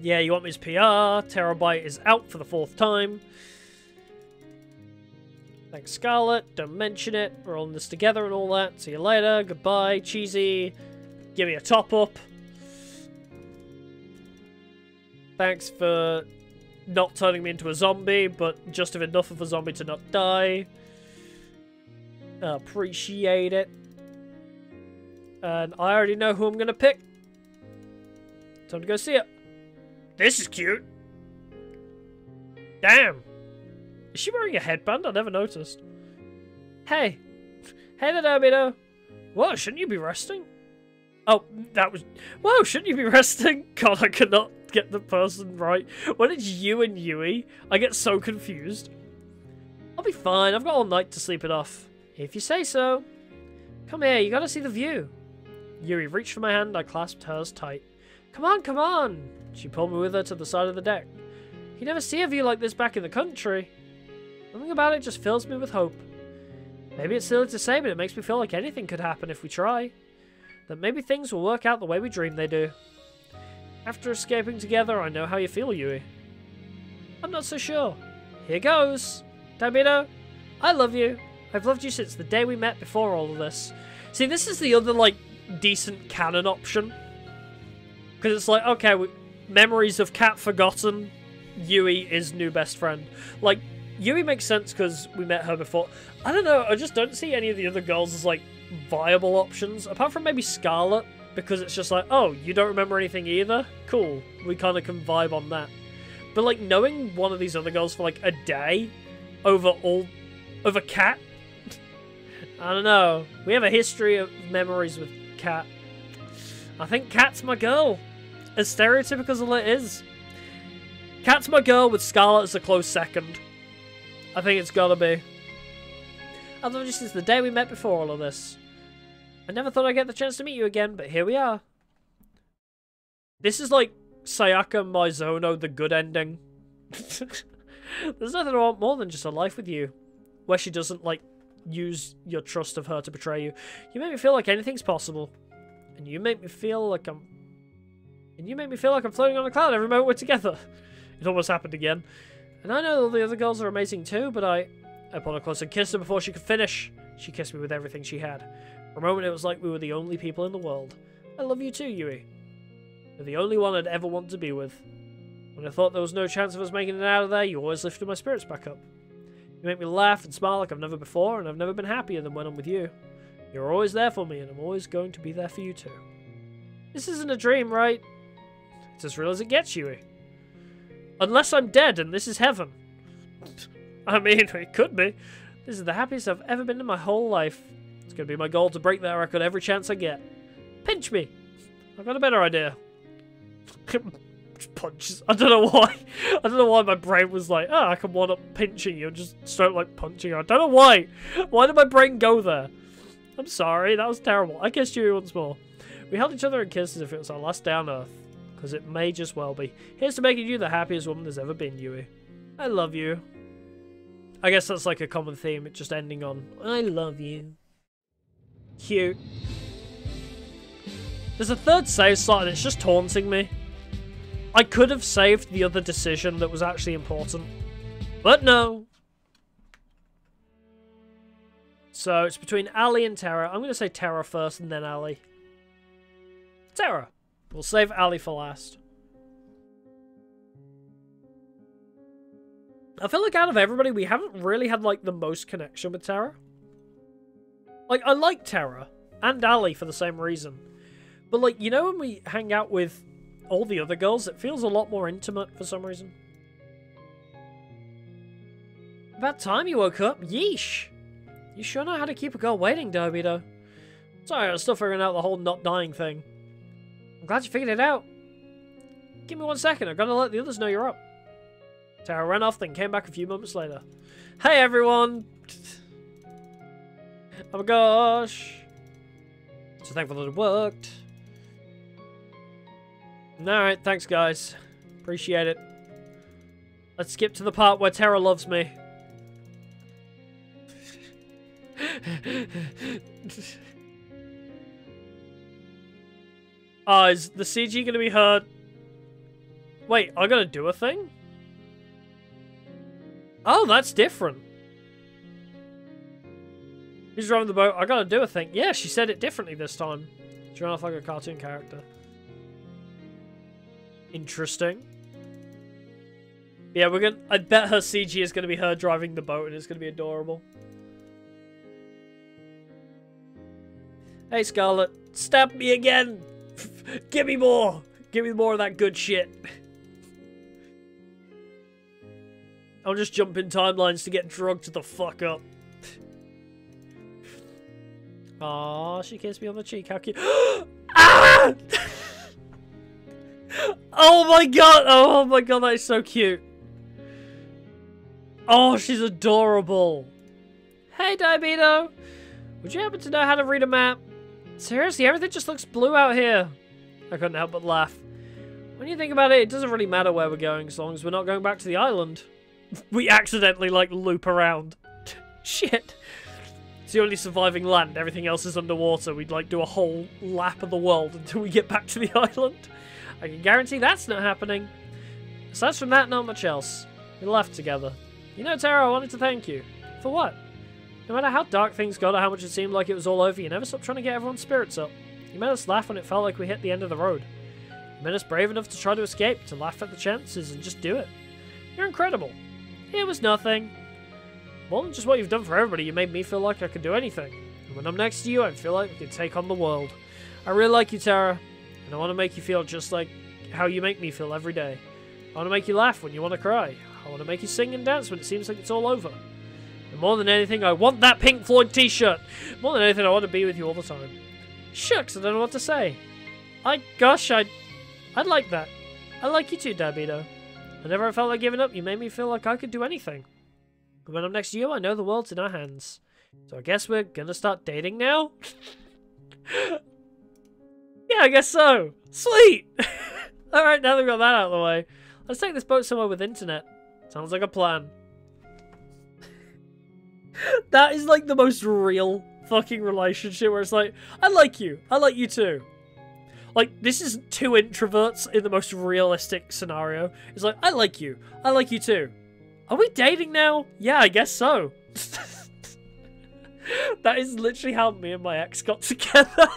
Yeah, you want me as PR. Terabyte is out for the 4th time. Thanks, Scarlet. Don't mention it. We're all in this together and all that. See you later. Goodbye. Cheesy. Give me a top-up. Thanks for not turning me into a zombie, but just enough of a zombie to not die. Appreciate it. And I already know who I'm going to pick. Time to go see it. This is cute. Damn. Is she wearing a headband? I never noticed. Hey. Hey there, Damian. Whoa, shouldn't you be resting? Oh, that was... Whoa, shouldn't you be resting? God, I could not get the person right. When it's you and Yui, I get so confused. I'll be fine. I've got all night to sleep it off. If you say so. Come here, you gotta see the view. Yui reached for my hand. I clasped hers tight. Come on, come on. She pulled me with her to the side of the deck. You never see a view like this back in the country. Something about it just fills me with hope. Maybe it's silly to say, but it makes me feel like anything could happen if we try. That maybe things will work out the way we dream they do. After escaping together, I know how you feel, Yui. I'm not so sure. Here goes. Damian, I love you. I've loved you since the day we met before all of this. See, this is the other, like, decent canon option. Because it's like, okay, memories of Cat forgotten. Yui is new best friend. Like, Yui makes sense because we met her before. I don't know, I just don't see any of the other girls as, like, viable options. Apart from maybe Scarlet, because it's just like, oh, you don't remember anything either? Cool. We kind of can vibe on that. But, like, knowing one of these other girls for, like, a day over Kat? I don't know. We have a history of memories with Kat. I think Kat's my girl. As stereotypical as it is. Kat's my girl with Scarlet as a close second. I think it's gotta be. I've known you since the day we met before all of this. I never thought I'd get the chance to meet you again, but here we are. This is like Sayaka Mizono, the good ending. There's nothing I want more than just a life with you. Where she doesn't, like, use your trust of her to betray you. You make me feel like anything's possible. And you make me feel like I'm floating on a cloud every moment we're together. It almost happened again. And I know all the other girls are amazing too, but I pulled her close and kissed her before she could finish. She kissed me with everything she had. For a moment it was like we were the only people in the world. I love you too, Yui. You're the only one I'd ever want to be with. When I thought there was no chance of us making it out of there, you always lifted my spirits back up. You make me laugh and smile like I've never before, and I've never been happier than when I'm with you. You're always there for me, and I'm always going to be there for you too. This isn't a dream, right? It's as real as it gets, Yui. Unless I'm dead and this is heaven. I mean, it could be. This is the happiest I've ever been in my whole life. It's going to be my goal to break that record every chance I get. Pinch me. I've got a better idea. Punches. I don't know why. I don't know why my brain was like, oh, I can one-up pinching you and just start like punching you. I don't know why. Why did my brain go there? I'm sorry. That was terrible. I kissed you once more. We held each other and kissed as if it was our last day on Earth. Because it may just well be. Here's to making you the happiest woman there's ever been, Yui. I love you. I guess that's like a common theme. It's just ending on, I love you. Cute. There's a third save slot and it's just taunting me. I could have saved the other decision that was actually important. But no. So it's between Ali and Terra. I'm going to say Terra first and then Ali. Terra. We'll save Ali for last. I feel like out of everybody, we haven't really had, like, the most connection with Terra. Like, I like Terra and Ali for the same reason. But, like, you know when we hang out with all the other girls, it feels a lot more intimate for some reason. About time you woke up. Yeesh. You sure know how to keep a girl waiting, Dobito. Sorry, I was still figuring out the whole not dying thing. I'm glad you figured it out. Give me 1 second, I've got to let the others know you're up. Tara ran off, then came back a few moments later. Hey everyone! Oh my gosh! So thankful that it worked. Alright, thanks guys. Appreciate it. Let's skip to the part where Tara loves me. Is the CG going to be heard? Wait, I gotta do a thing? Oh, that's different. Who's driving the boat? I gotta do a thing. Yeah, she said it differently this time. She ran off like a cartoon character. Interesting. Yeah, we're gonna. I bet her CG is gonna be her driving the boat, and it's gonna be adorable. Hey, Scarlet, stab me again. Give me more. Give me more of that good shit. I'll just jump in timelines to get drugged the fuck up. Aw, she kissed me on the cheek. How cute. Ah! Oh my god. Oh my god, that is so cute. Oh, she's adorable. Hey, Diabeto. Would you happen to know how to read a map? Seriously, everything just looks blue out here. I couldn't help but laugh. When you think about it, it doesn't really matter where we're going as long as we're not going back to the island. We accidentally, like, loop around. Shit. It's the only surviving land. Everything else is underwater. We'd, like, do a whole lap of the world until we get back to the island. I can guarantee that's not happening. Aside from that, not much else. We laughed together. You know, Tara, I wanted to thank you. For what? No matter how dark things got or how much it seemed like it was all over, you never stopped trying to get everyone's spirits up. You made us laugh when it felt like we hit the end of the road. You made us brave enough to try to escape, to laugh at the chances and just do it. You're incredible. It was nothing. More than just what you've done for everybody, you made me feel like I could do anything. And when I'm next to you, I feel like I can take on the world. I really like you, Tara. And I want to make you feel just like how you make me feel every day. I want to make you laugh when you want to cry. I want to make you sing and dance when it seems like it's all over. And more than anything, I want that Pink Floyd t-shirt. More than anything, I want to be with you all the time. Shucks, I don't know what to say. Gosh, I'd like that. I like you too, Dabito. Whenever I felt like giving up, you made me feel like I could do anything. But when I'm next to you, I know the world's in our hands. So I guess we're gonna start dating now? Yeah, I guess so. Sweet! Alright, now that we've got that out of the way, let's take this boat somewhere with internet. Sounds like a plan. That is like the most real fucking relationship where it's like, I like you too. Like, this is two introverts in the most realistic scenario. It's like, I like you too. Are we dating now? Yeah, I guess so. That is literally how me and my ex got together.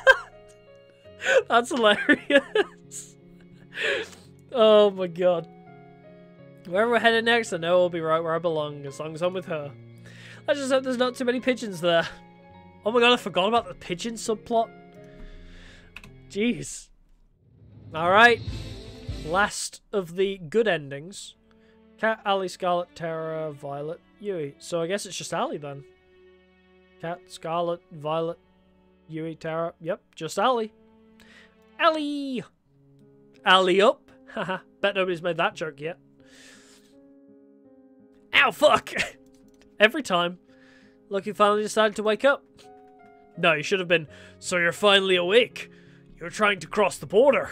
That's hilarious. Oh my god. Wherever we're headed next, I know I'll be right where I belong, as long as I'm with her. I just hope there's not too many pigeons there. Oh my god, I forgot about the pigeon subplot. Jeez. Alright. Last of the good endings. Cat, Allie, Scarlet, Tara, Violet, Yui. So I guess it's just Allie then. Cat, Scarlet, Violet, Yui, Tara. Yep, just Allie. Allie! Allie up. Haha, bet nobody's made that joke yet. Ow, fuck! Every time. Look, you finally decided to wake up. No, you should have been, so you're finally awake. You're trying to cross the border.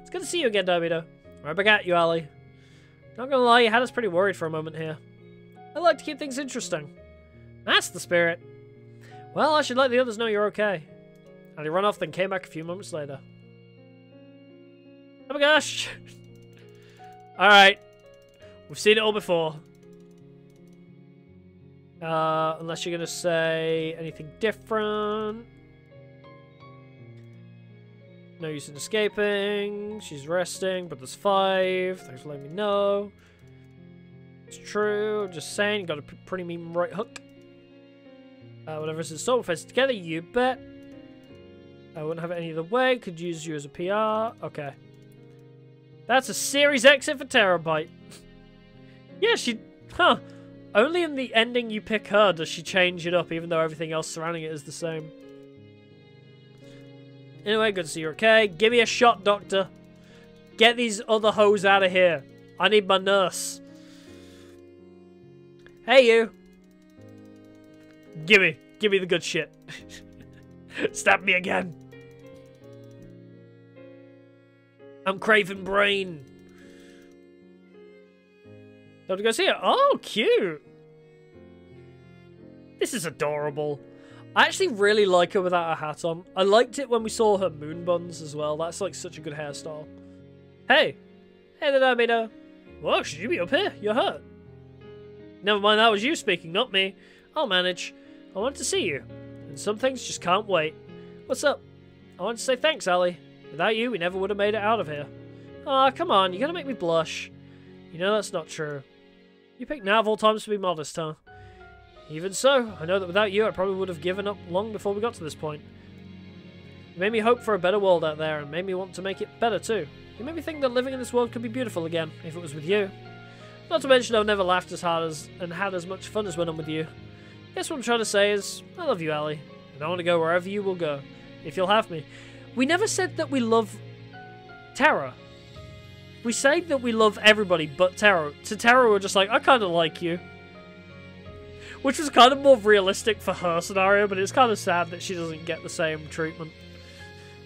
It's good to see you again, Davida. Right back at you, Allie. Not gonna lie, you had us pretty worried for a moment here. I like to keep things interesting. That's the spirit. Well, I should let the others know you're okay. Allie ran off, then came back a few moments later. Oh my gosh! Alright. We've seen it all before. Unless you're gonna say anything different. No use in escaping. She's resting, but there's 5. Thanks for letting me know. It's true. Just saying. Got a pretty mean right hook. Whatever's in store, we'll face it together. You bet. I wouldn't have it any other way. Could use you as a PR. Okay. That's a series exit for Terabyte. Yeah, she... Huh. Only in the ending you pick her does she change it up, even though everything else surrounding it is the same. Anyway, good to see you're okay. Give me a shot, doctor. Get these other hoes out of here. I need my nurse. Hey, you. Give me the good shit. Stab me again. I'm craving brain. Time to go see her. Oh, cute. This is adorable. I actually really like her without her hat on. I liked it when we saw her moon buns as well. That's like such a good hairstyle. Hey. Hey there, Damina. Whoa, should you be up here? You're hurt. Never mind, that was you speaking, not me. I'll manage. I want to see you. And some things just can't wait. What's up? I want to say thanks, Allie. Without you, we never would have made it out of here. Aw, come on. You're going to make me blush. You know that's not true. You picked now of all times to be modest, huh? Even so, I know that without you, I probably would have given up long before we got to this point. You made me hope for a better world out there, and made me want to make it better too. You made me think that living in this world could be beautiful again, if it was with you. Not to mention I've never laughed as hard as and had as much fun as when I'm with you. Guess what I'm trying to say is, I love you, Allie, and I want to go wherever you will go, if you'll have me. We never said that we love Tara. We say that we love everybody but Tara. To Tara, we're just like, I kind of like you. Which was kind of more realistic for her scenario, but it's kind of sad that she doesn't get the same treatment.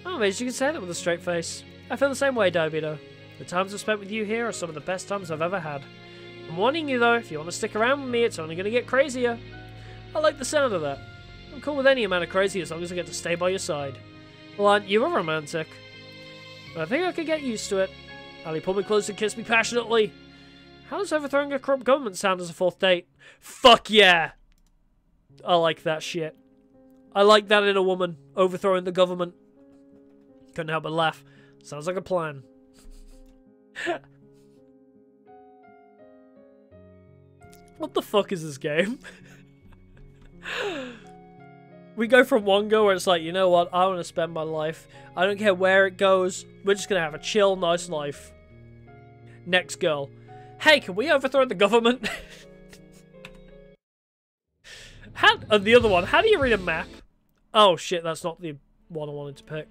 Oh, maybe you can say that with a straight face. I feel the same way, Dobito. The times I've spent with you here are some of the best times I've ever had. I'm warning you, though, if you want to stick around with me, it's only going to get crazier. I like the sound of that. I'm cool with any amount of crazy as long as I get to stay by your side. Well, aren't you a romantic? But I think I could get used to it. Allie pulled me close and kissed me passionately. How does overthrowing a corrupt government sound as a 4th date? Fuck yeah! I like that shit. I like that in a woman, overthrowing the government. Couldn't help but laugh. Sounds like a plan. What the fuck is this game? We go from one go where it's like, you know what, I want to spend my life. I don't care where it goes. We're just going to have a chill, nice life. Next girl. Hey, can we overthrow the government? The other one. How do you read a map? Oh shit, that's not the one I wanted to pick.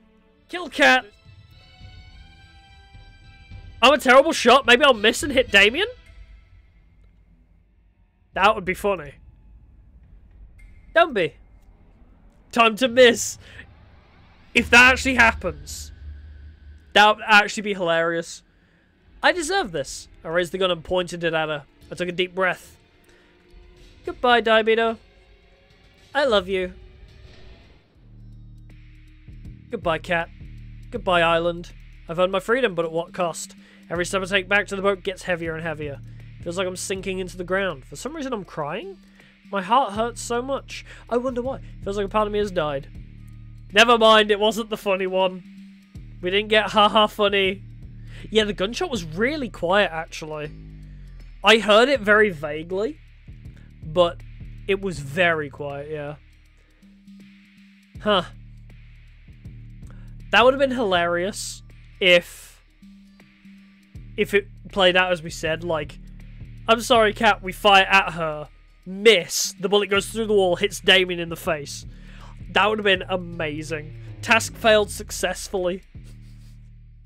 Kill cat. I'm a terrible shot. Maybe I'll miss and hit Damian? That would be funny. Don't be. Time to miss. If that actually happens, that would actually be hilarious. I deserve this. I raised the gun and pointed it at her. I took a deep breath. Goodbye, Damian. I love you. Goodbye, cat. Goodbye, island. I've earned my freedom, but at what cost? Every step I take back to the boat gets heavier and heavier. Feels like I'm sinking into the ground. For some reason, I'm crying. My heart hurts so much. I wonder why. Feels like a part of me has died. Never mind, it wasn't the funny one. We didn't get haha funny. Yeah, the gunshot was really quiet, actually. I heard it very vaguely, but it was very quiet, yeah. Huh. That would have been hilarious if it played out as we said, like, I'm sorry, cat, we fire at her, miss, the bullet goes through the wall, hits Damian in the face. That would have been amazing. Task failed successfully.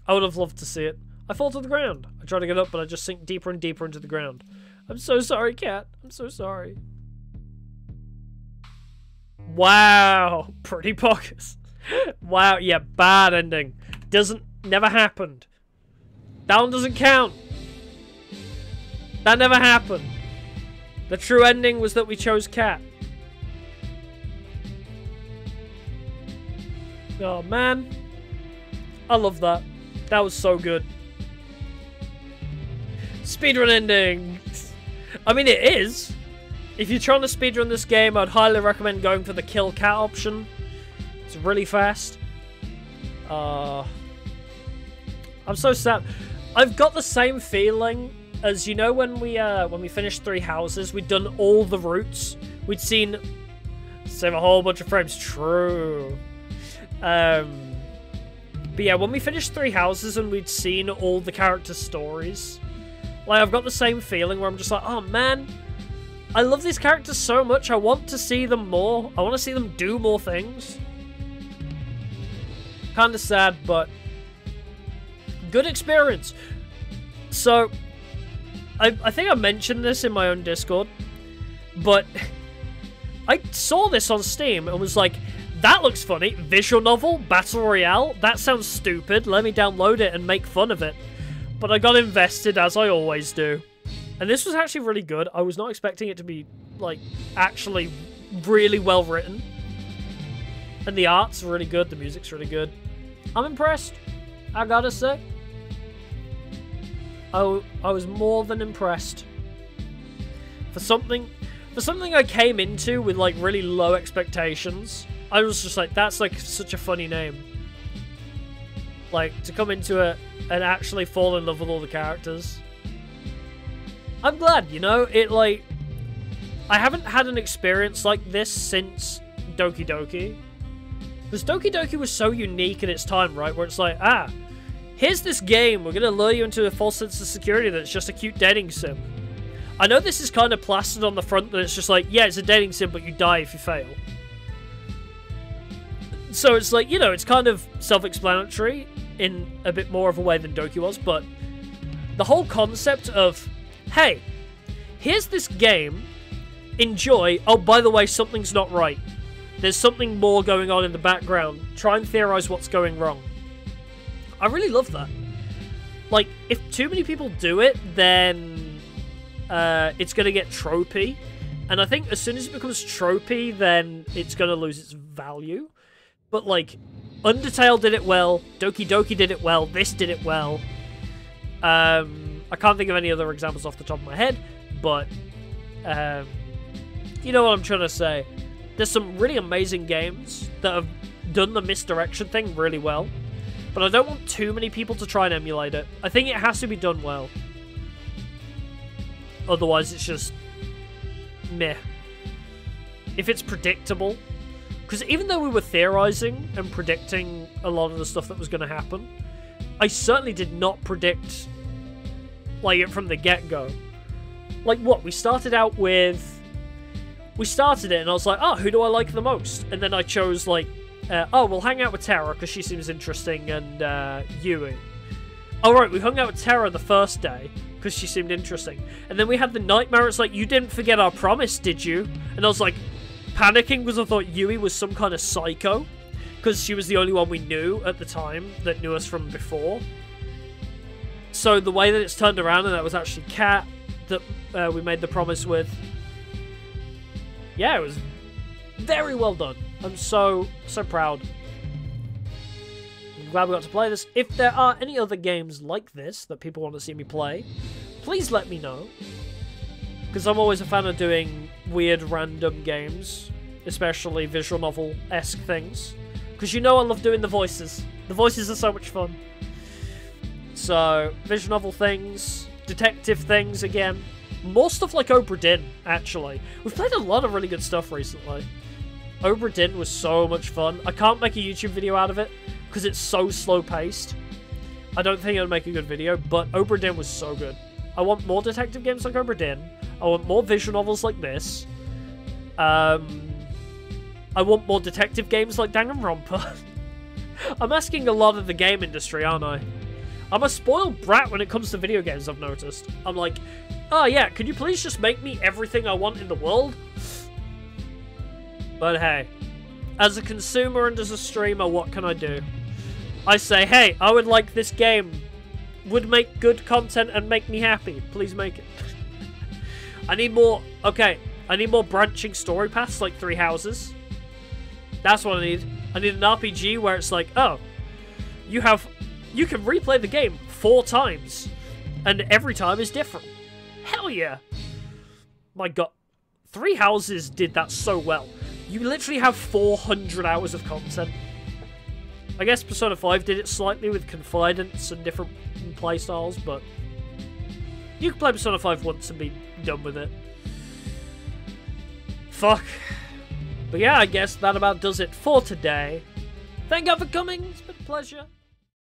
I would have loved to see it. I fall to the ground. I try to get up, but I just sink deeper and deeper into the ground. I'm so sorry, cat. I'm so sorry. Wow. Pretty pockets. Wow. Yeah, bad ending. Never happened. That one doesn't count. That never happened. The true ending was that we chose cat. Oh, man. I love that. That was so good. Speedrun ending. I mean, it is. If you're trying to speedrun this game, I'd highly recommend going for the kill cat option. It's really fast. I'm so sad. I've got the same feeling as, you know, when we finished 3 houses, we'd done all the routes. We'd seen... Save a whole bunch of frames. True. But yeah, when we finished 3 houses and we'd seen all the characters' stories, like, I've got the same feeling where I'm just like, oh man, I love these characters so much, I want to see them more. I want to see them do more things. Kinda sad, but good experience. So, I think I mentioned this in my own Discord, but I saw this on Steam and was like, that looks funny. Visual novel, Battle Royale, that sounds stupid. Let me download it and make fun of it. But I got invested, as I always do. And this was actually really good. I was not expecting it to be, like, actually really well written. And the art's really good, the music's really good. I'm impressed, I gotta say. I was more than impressed. For something I came into with, like, really low expectations, I was just like, that's, like, such a funny name. Like, to come into it and actually fall in love with all the characters. I'm glad, you know? It, like... I haven't had an experience like this since Doki Doki. Because Doki Doki was so unique in its time, right? Where it's like, here's this game, we're gonna lure you into a false sense of security that's just a cute dating sim. I know this is kind of plastered on the front that it's just like, yeah, it's a dating sim, but you die if you fail. So it's like, you know, it's kind of self-explanatory in a bit more of a way than Doki was, but the whole concept of, hey, here's this game, enjoy, oh, by the way, something's not right. There's something more going on in the background. Try and theorize what's going wrong. I really love that. Like, if too many people do it, then it's going to get tropey. And I think as soon as it becomes tropey, then it's going to lose its value. But, like, Undertale did it well. Doki Doki did it well. This did it well. I can't think of any other examples off the top of my head. But, you know what I'm trying to say. There's some really amazing games that have done the misdirection thing really well. But I don't want too many people to try and emulate it. I think it has to be done well. Otherwise, it's just meh. If it's predictable. Because even though we were theorizing and predicting a lot of the stuff that was going to happen, I certainly did not predict, like, it from the get-go. Like, what? We started out with... We started it, and I was like, oh, who do I like the most? And then I chose, like, oh, we'll hang out with Tara, because she seems interesting, and Yui. Oh, right, we hung out with Tara the first day, because she seemed interesting. And then we had the nightmare, it's like, you didn't forget our promise, did you? And I was like... panicking because I thought Yui was some kind of psycho, because she was the only one we knew at the time that knew us from before. So the way that it's turned around, and that was actually Kat that we made the promise with. Yeah, it was very well done. I'm so proud. I'm glad we got to play this. If there are any other games like this that people want to see me play, please let me know. Because I'm always a fan of doing weird, random games. Especially visual novel-esque things. Because you know I love doing the voices. The voices are so much fun. So, visual novel things. Detective things, again. More stuff like Obra Dinn, actually. We've played a lot of really good stuff recently. Obra Dinn was so much fun. I can't make a YouTube video out of it. Because it's so slow-paced. I don't think it would make a good video. But Obra Dinn was so good. I want more detective games like Obra Dinn. I want more visual novels like this. I want more detective games like Danganronpa. I'm asking a lot of the game industry, aren't I? I'm a spoiled brat when it comes to video games, I've noticed. I'm like, oh yeah, could you please just make me everything I want in the world? But hey, as a consumer and as a streamer, what can I do? I say, hey, I would like this game. Would make good content and make me happy. Please make it. I need more... Okay, I need more branching story paths, like 3 houses. That's what I need. I need an RPG where it's like, oh, you can replay the game 4 times, and every time is different. Hell yeah. My god. 3 houses did that so well. You literally have 400 hours of content. I guess Persona 5 did it slightly with Confidence and different playstyles, but... You can play Persona 5 once and be done with it. Fuck. But yeah, I guess that about does it for today. Thank you for coming. It's been a pleasure.